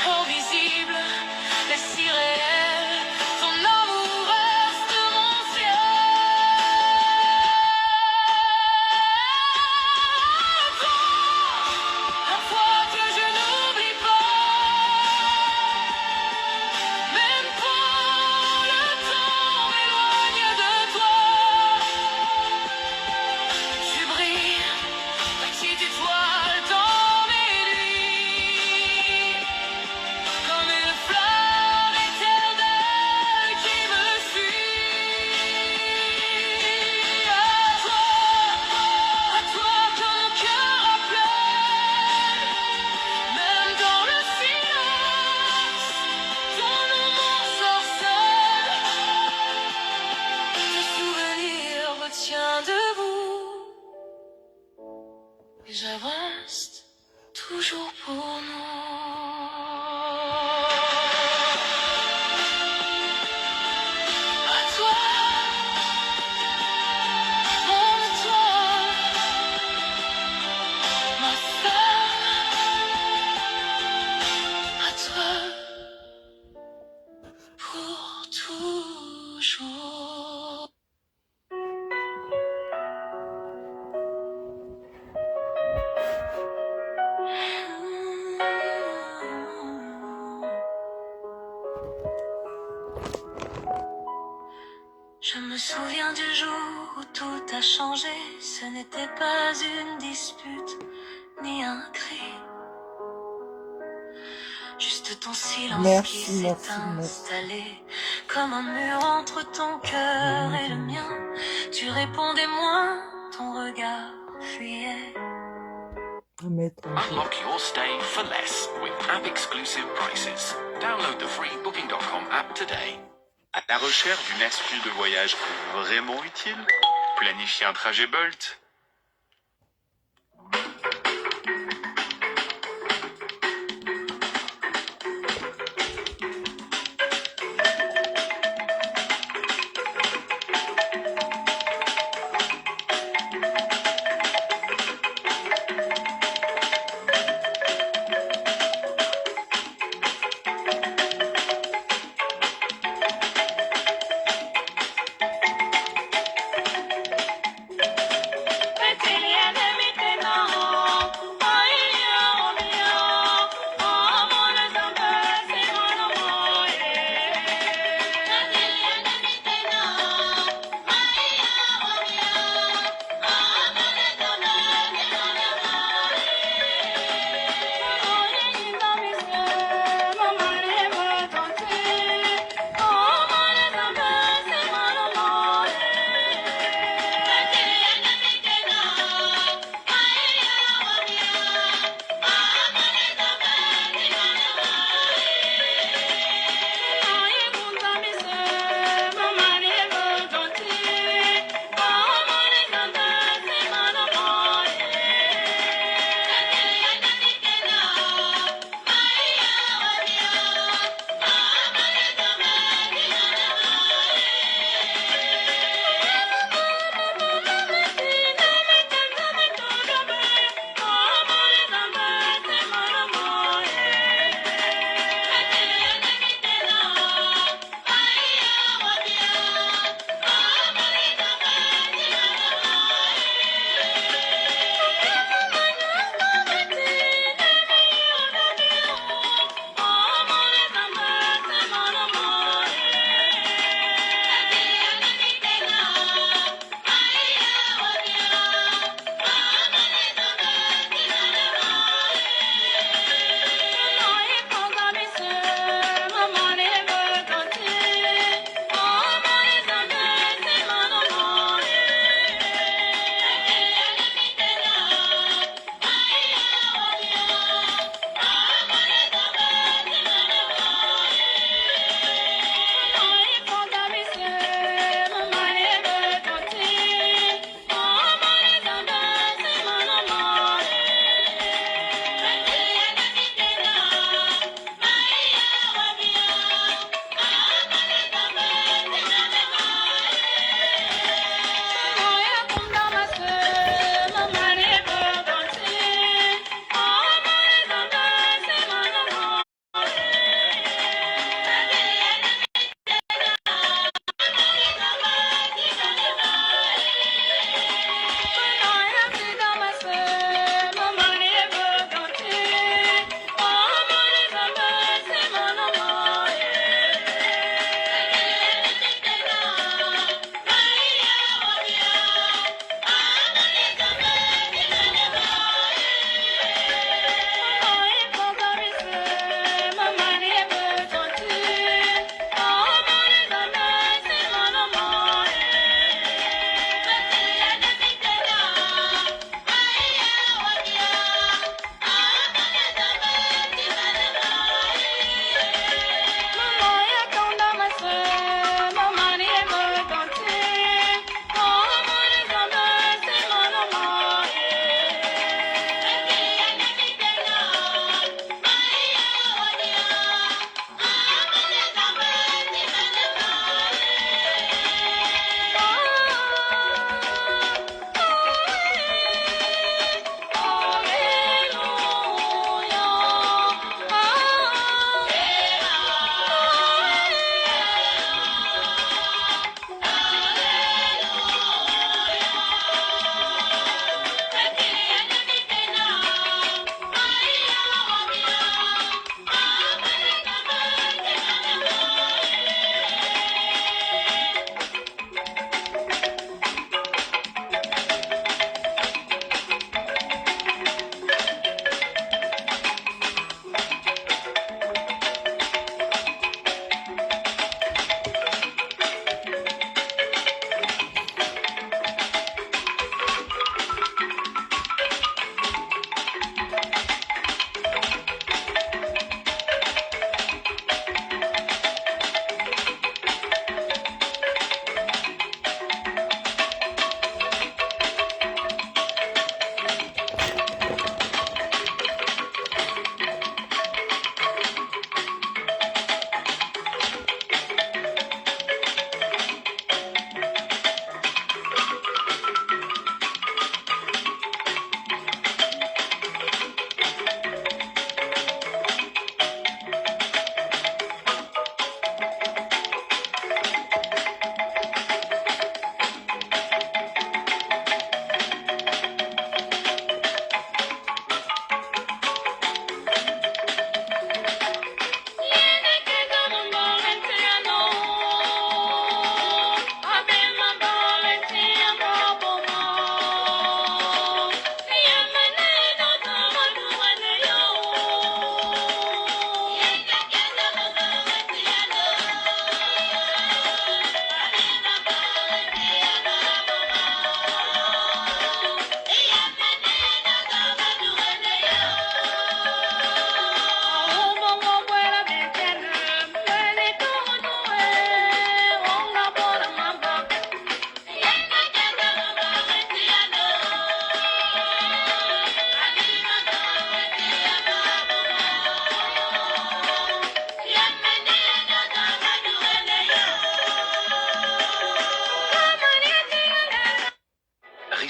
Invisible, mais si réel, ton amour reste mon ciel. À toi que je n'oublie pas, même quand le temps m'éloigne de toi. Tu brilles, petite étoile dans mes nuits, comme une flamme éternelle qui me suit. À toi que mon cœur appelle, même dans le silence, ton nom m'ensorcelle. Ton souvenir me tient debout et j'avance toujours pour nous. À toi, mon étoile, ma flamme. À toi, pour toujours. Je me souviens du jour où tout a changé. Ce n'était pas une dispute, ni un cri. Juste ton silence qui Merci, s'est merci, merci. installé comme un mur entre ton cœur et le mien. Tu répondais moins, ton regard fuyait. Unlock your stay for less with app exclusive prices. Download the free booking.com app today. À la recherche d'une astuce de voyage vraiment utile? Planifier un trajet Bolt?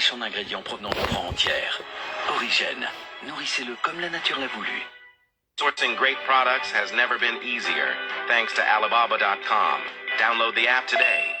riche en ingrédients provenant de prends entières. Origène, nourrissez-le comme la nature l'a voulu. Sourcing great products has never been easier, thanks to Alibaba.com. Download the app today.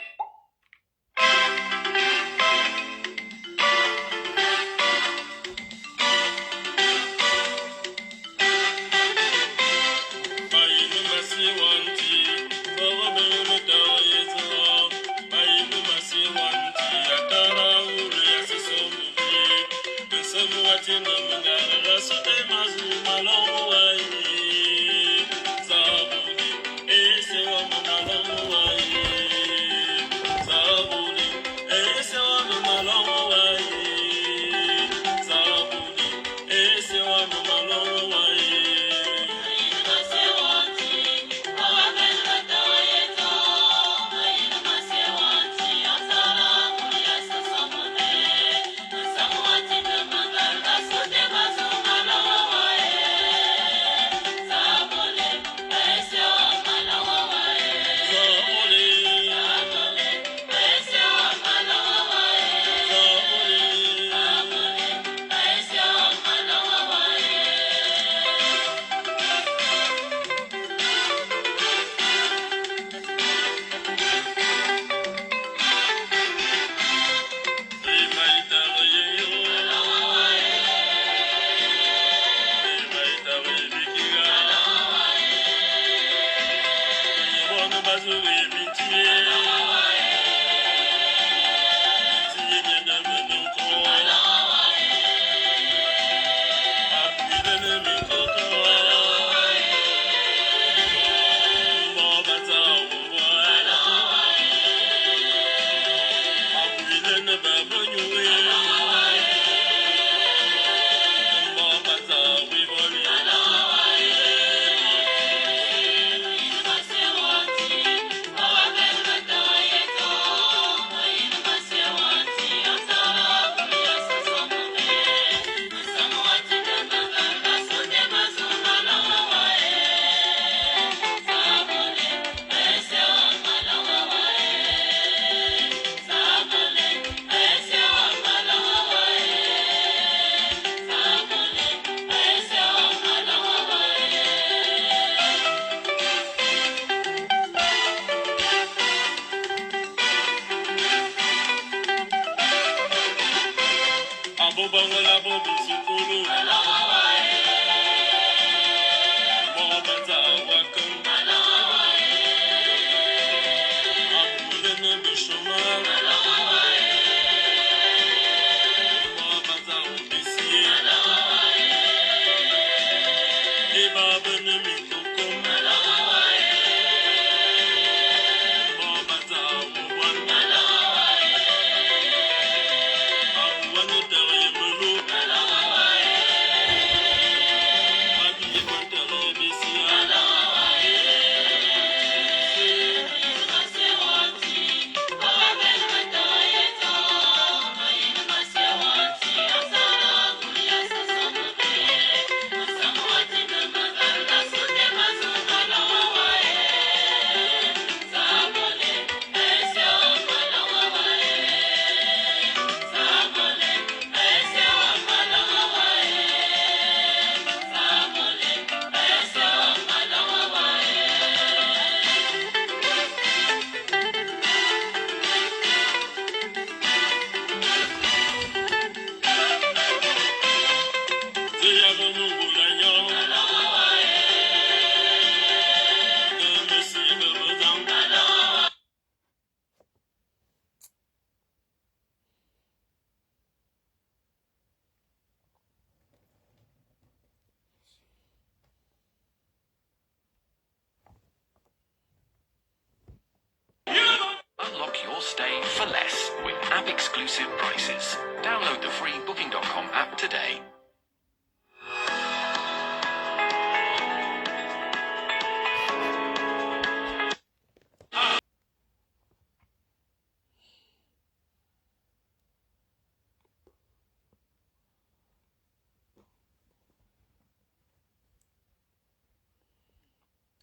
Unlock your stay for less with app-exclusive prices. Download the free Booking.com app today.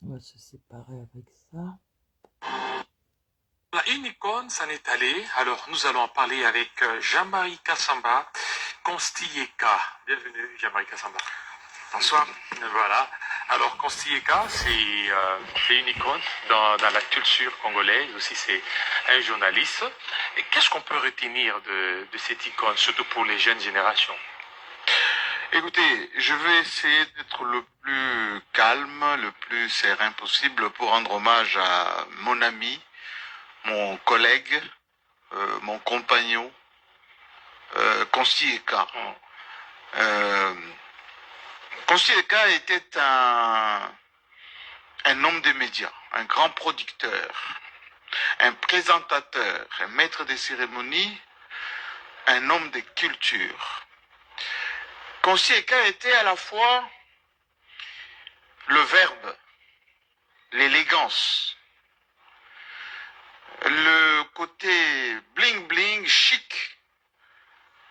On va se séparer avec ça. La une une icône s'en est allée. Alors, nous allons en parler avec Jean-Marie Kassamba, Constilleka. Bienvenue, Jean-Marie Kassamba. Bonsoir. Voilà. Alors, Constilleka, c'est une icône dans la culture congolaise. Aussi, c'est un journaliste. Et qu'est-ce qu'on peut retenir de cette icône, surtout pour les jeunes générations? Écoutez, je vais essayer d'être le plus calme, le plus serein possible pour rendre hommage à mon ami, mon collègue, mon compagnon, Constilleka. Constilleka était un homme des médias, un grand producteur, un présentateur, un maître des cérémonies, un homme de culture. Constilleka était à la fois le verbe, l'élégance, le côté bling-bling chic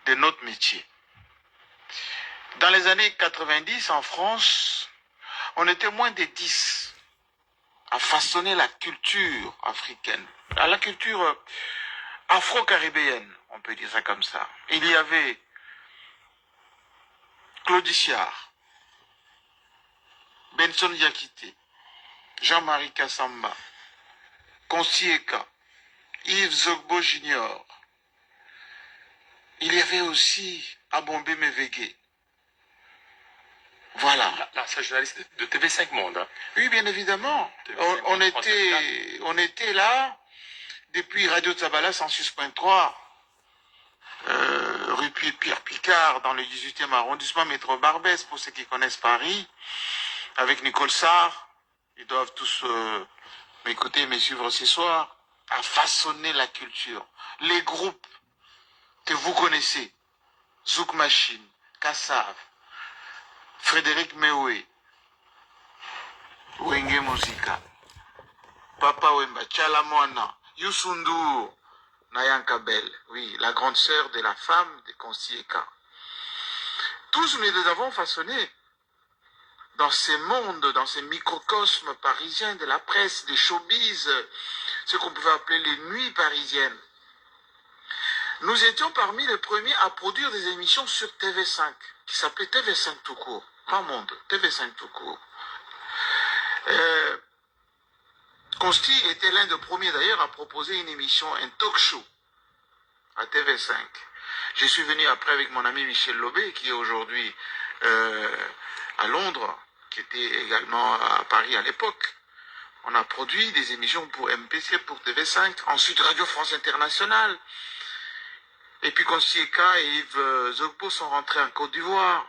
de notre métier. Dans les années 90, en France, on était moins de 10 à façonner la culture africaine, la culture afro-caribéenne, on peut dire ça comme ça. Il y avait Claude Iciard, Benson Diakité, Jean-Marie Kassamba, Constilleka, Yves Zogbo Junior. Il y avait aussi Abombe Mevegue. Voilà. Là, c'est un journaliste de TV5 Monde. Hein. Oui, bien évidemment. On était là depuis Radio Tzabala 106.3, rue Pierre Picard, dans le 18e arrondissement, métro Barbès, pour ceux qui connaissent Paris, avec Nicole Sarr. Ils doivent tous m'écouter et me suivre ce soir, à façonner la culture. Les groupes que vous connaissez, Zouk Machine, Kassav, Frédéric Mewé, Wenge Musica, Papa Wemba, Tchalamwana, Youssou Nayanka Bell, oui, la grande sœur de la femme de Constilleka. Tous nous les avons façonnés dans ces mondes, dans ces microcosmes parisiens de la presse, des showbiz, ce qu'on pouvait appeler les nuits parisiennes. Nous étions parmi les premiers à produire des émissions sur TV5, qui s'appelait TV5 tout court. Pas Monde, TV5 tout court. Consti était l'un des premiers d'ailleurs à proposer une émission, un talk show à TV5. Je suis venu après avec mon ami Michel Lobé, qui est aujourd'hui à Londres, qui était également à Paris à l'époque. On a produit des émissions pour MPC, pour TV5, ensuite Radio France Internationale. Et puis Constilleka et Yves Zogbo sont rentrés en Côte d'Ivoire.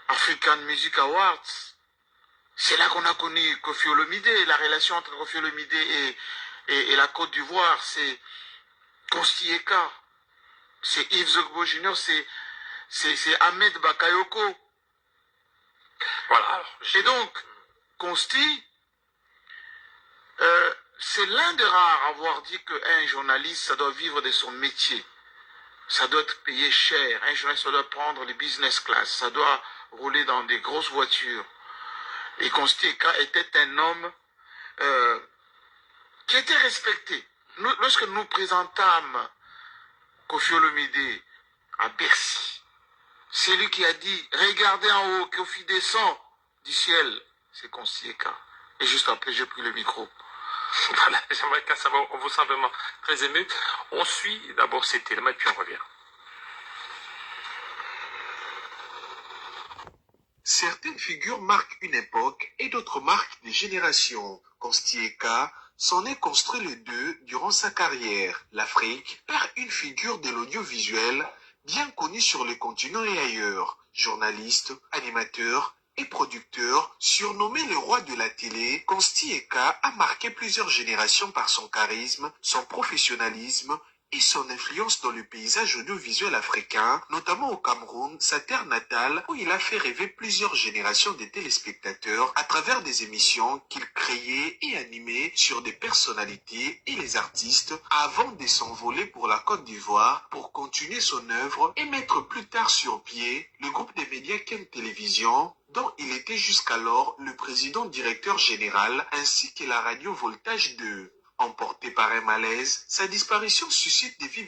African Music Awards. C'est là qu'on a connu Koffi Olomide. La relation entre Koffi Olomide et la Côte d'Ivoire, c'est Constilleka. C'est Yves Zogbo Junior, c'est Ahmed Bakayoko. Voilà. Et donc, Consti, c'est l'un des rares à avoir dit qu'un journaliste, ça doit vivre de son métier. Ça doit être payé cher. Un journaliste, ça doit prendre les business class. Ça doit rouler dans des grosses voitures. Et Constilleka était un homme qui était respecté. Lorsque nous présentâmes Koffi Olomide à Bercy, c'est lui qui a dit « Regardez en haut, Koffi descend du ciel ». C'est Constilleka. Et juste après, j'ai pris le micro. Voilà, j'aimerais qu'à savoir, on vous sent vraiment très ému. On suit d'abord cet élément et puis on revient. Certaines figures marquent une époque et d'autres marquent des générations. Constilleka s'en est construit les deux durant sa carrière. L'Afrique perd une figure de l'audiovisuel bien connue sur le continent et ailleurs. Journaliste, animateur et producteur, surnommé le roi de la télé, Constilleka a marqué plusieurs générations par son charisme, son professionnalisme et son influence dans le paysage audiovisuel africain, notamment au Cameroun, sa terre natale, où il a fait rêver plusieurs générations de téléspectateurs à travers des émissions qu'il créait et animait sur des personnalités et les artistes, avant de s'envoler pour la Côte d'Ivoire pour continuer son œuvre et mettre plus tard sur pied le groupe des médias Ken Télévision, dont il était jusqu'alors le président directeur général, ainsi que la radio Voltage 2. Emporté par un malaise, sa disparition suscite des vives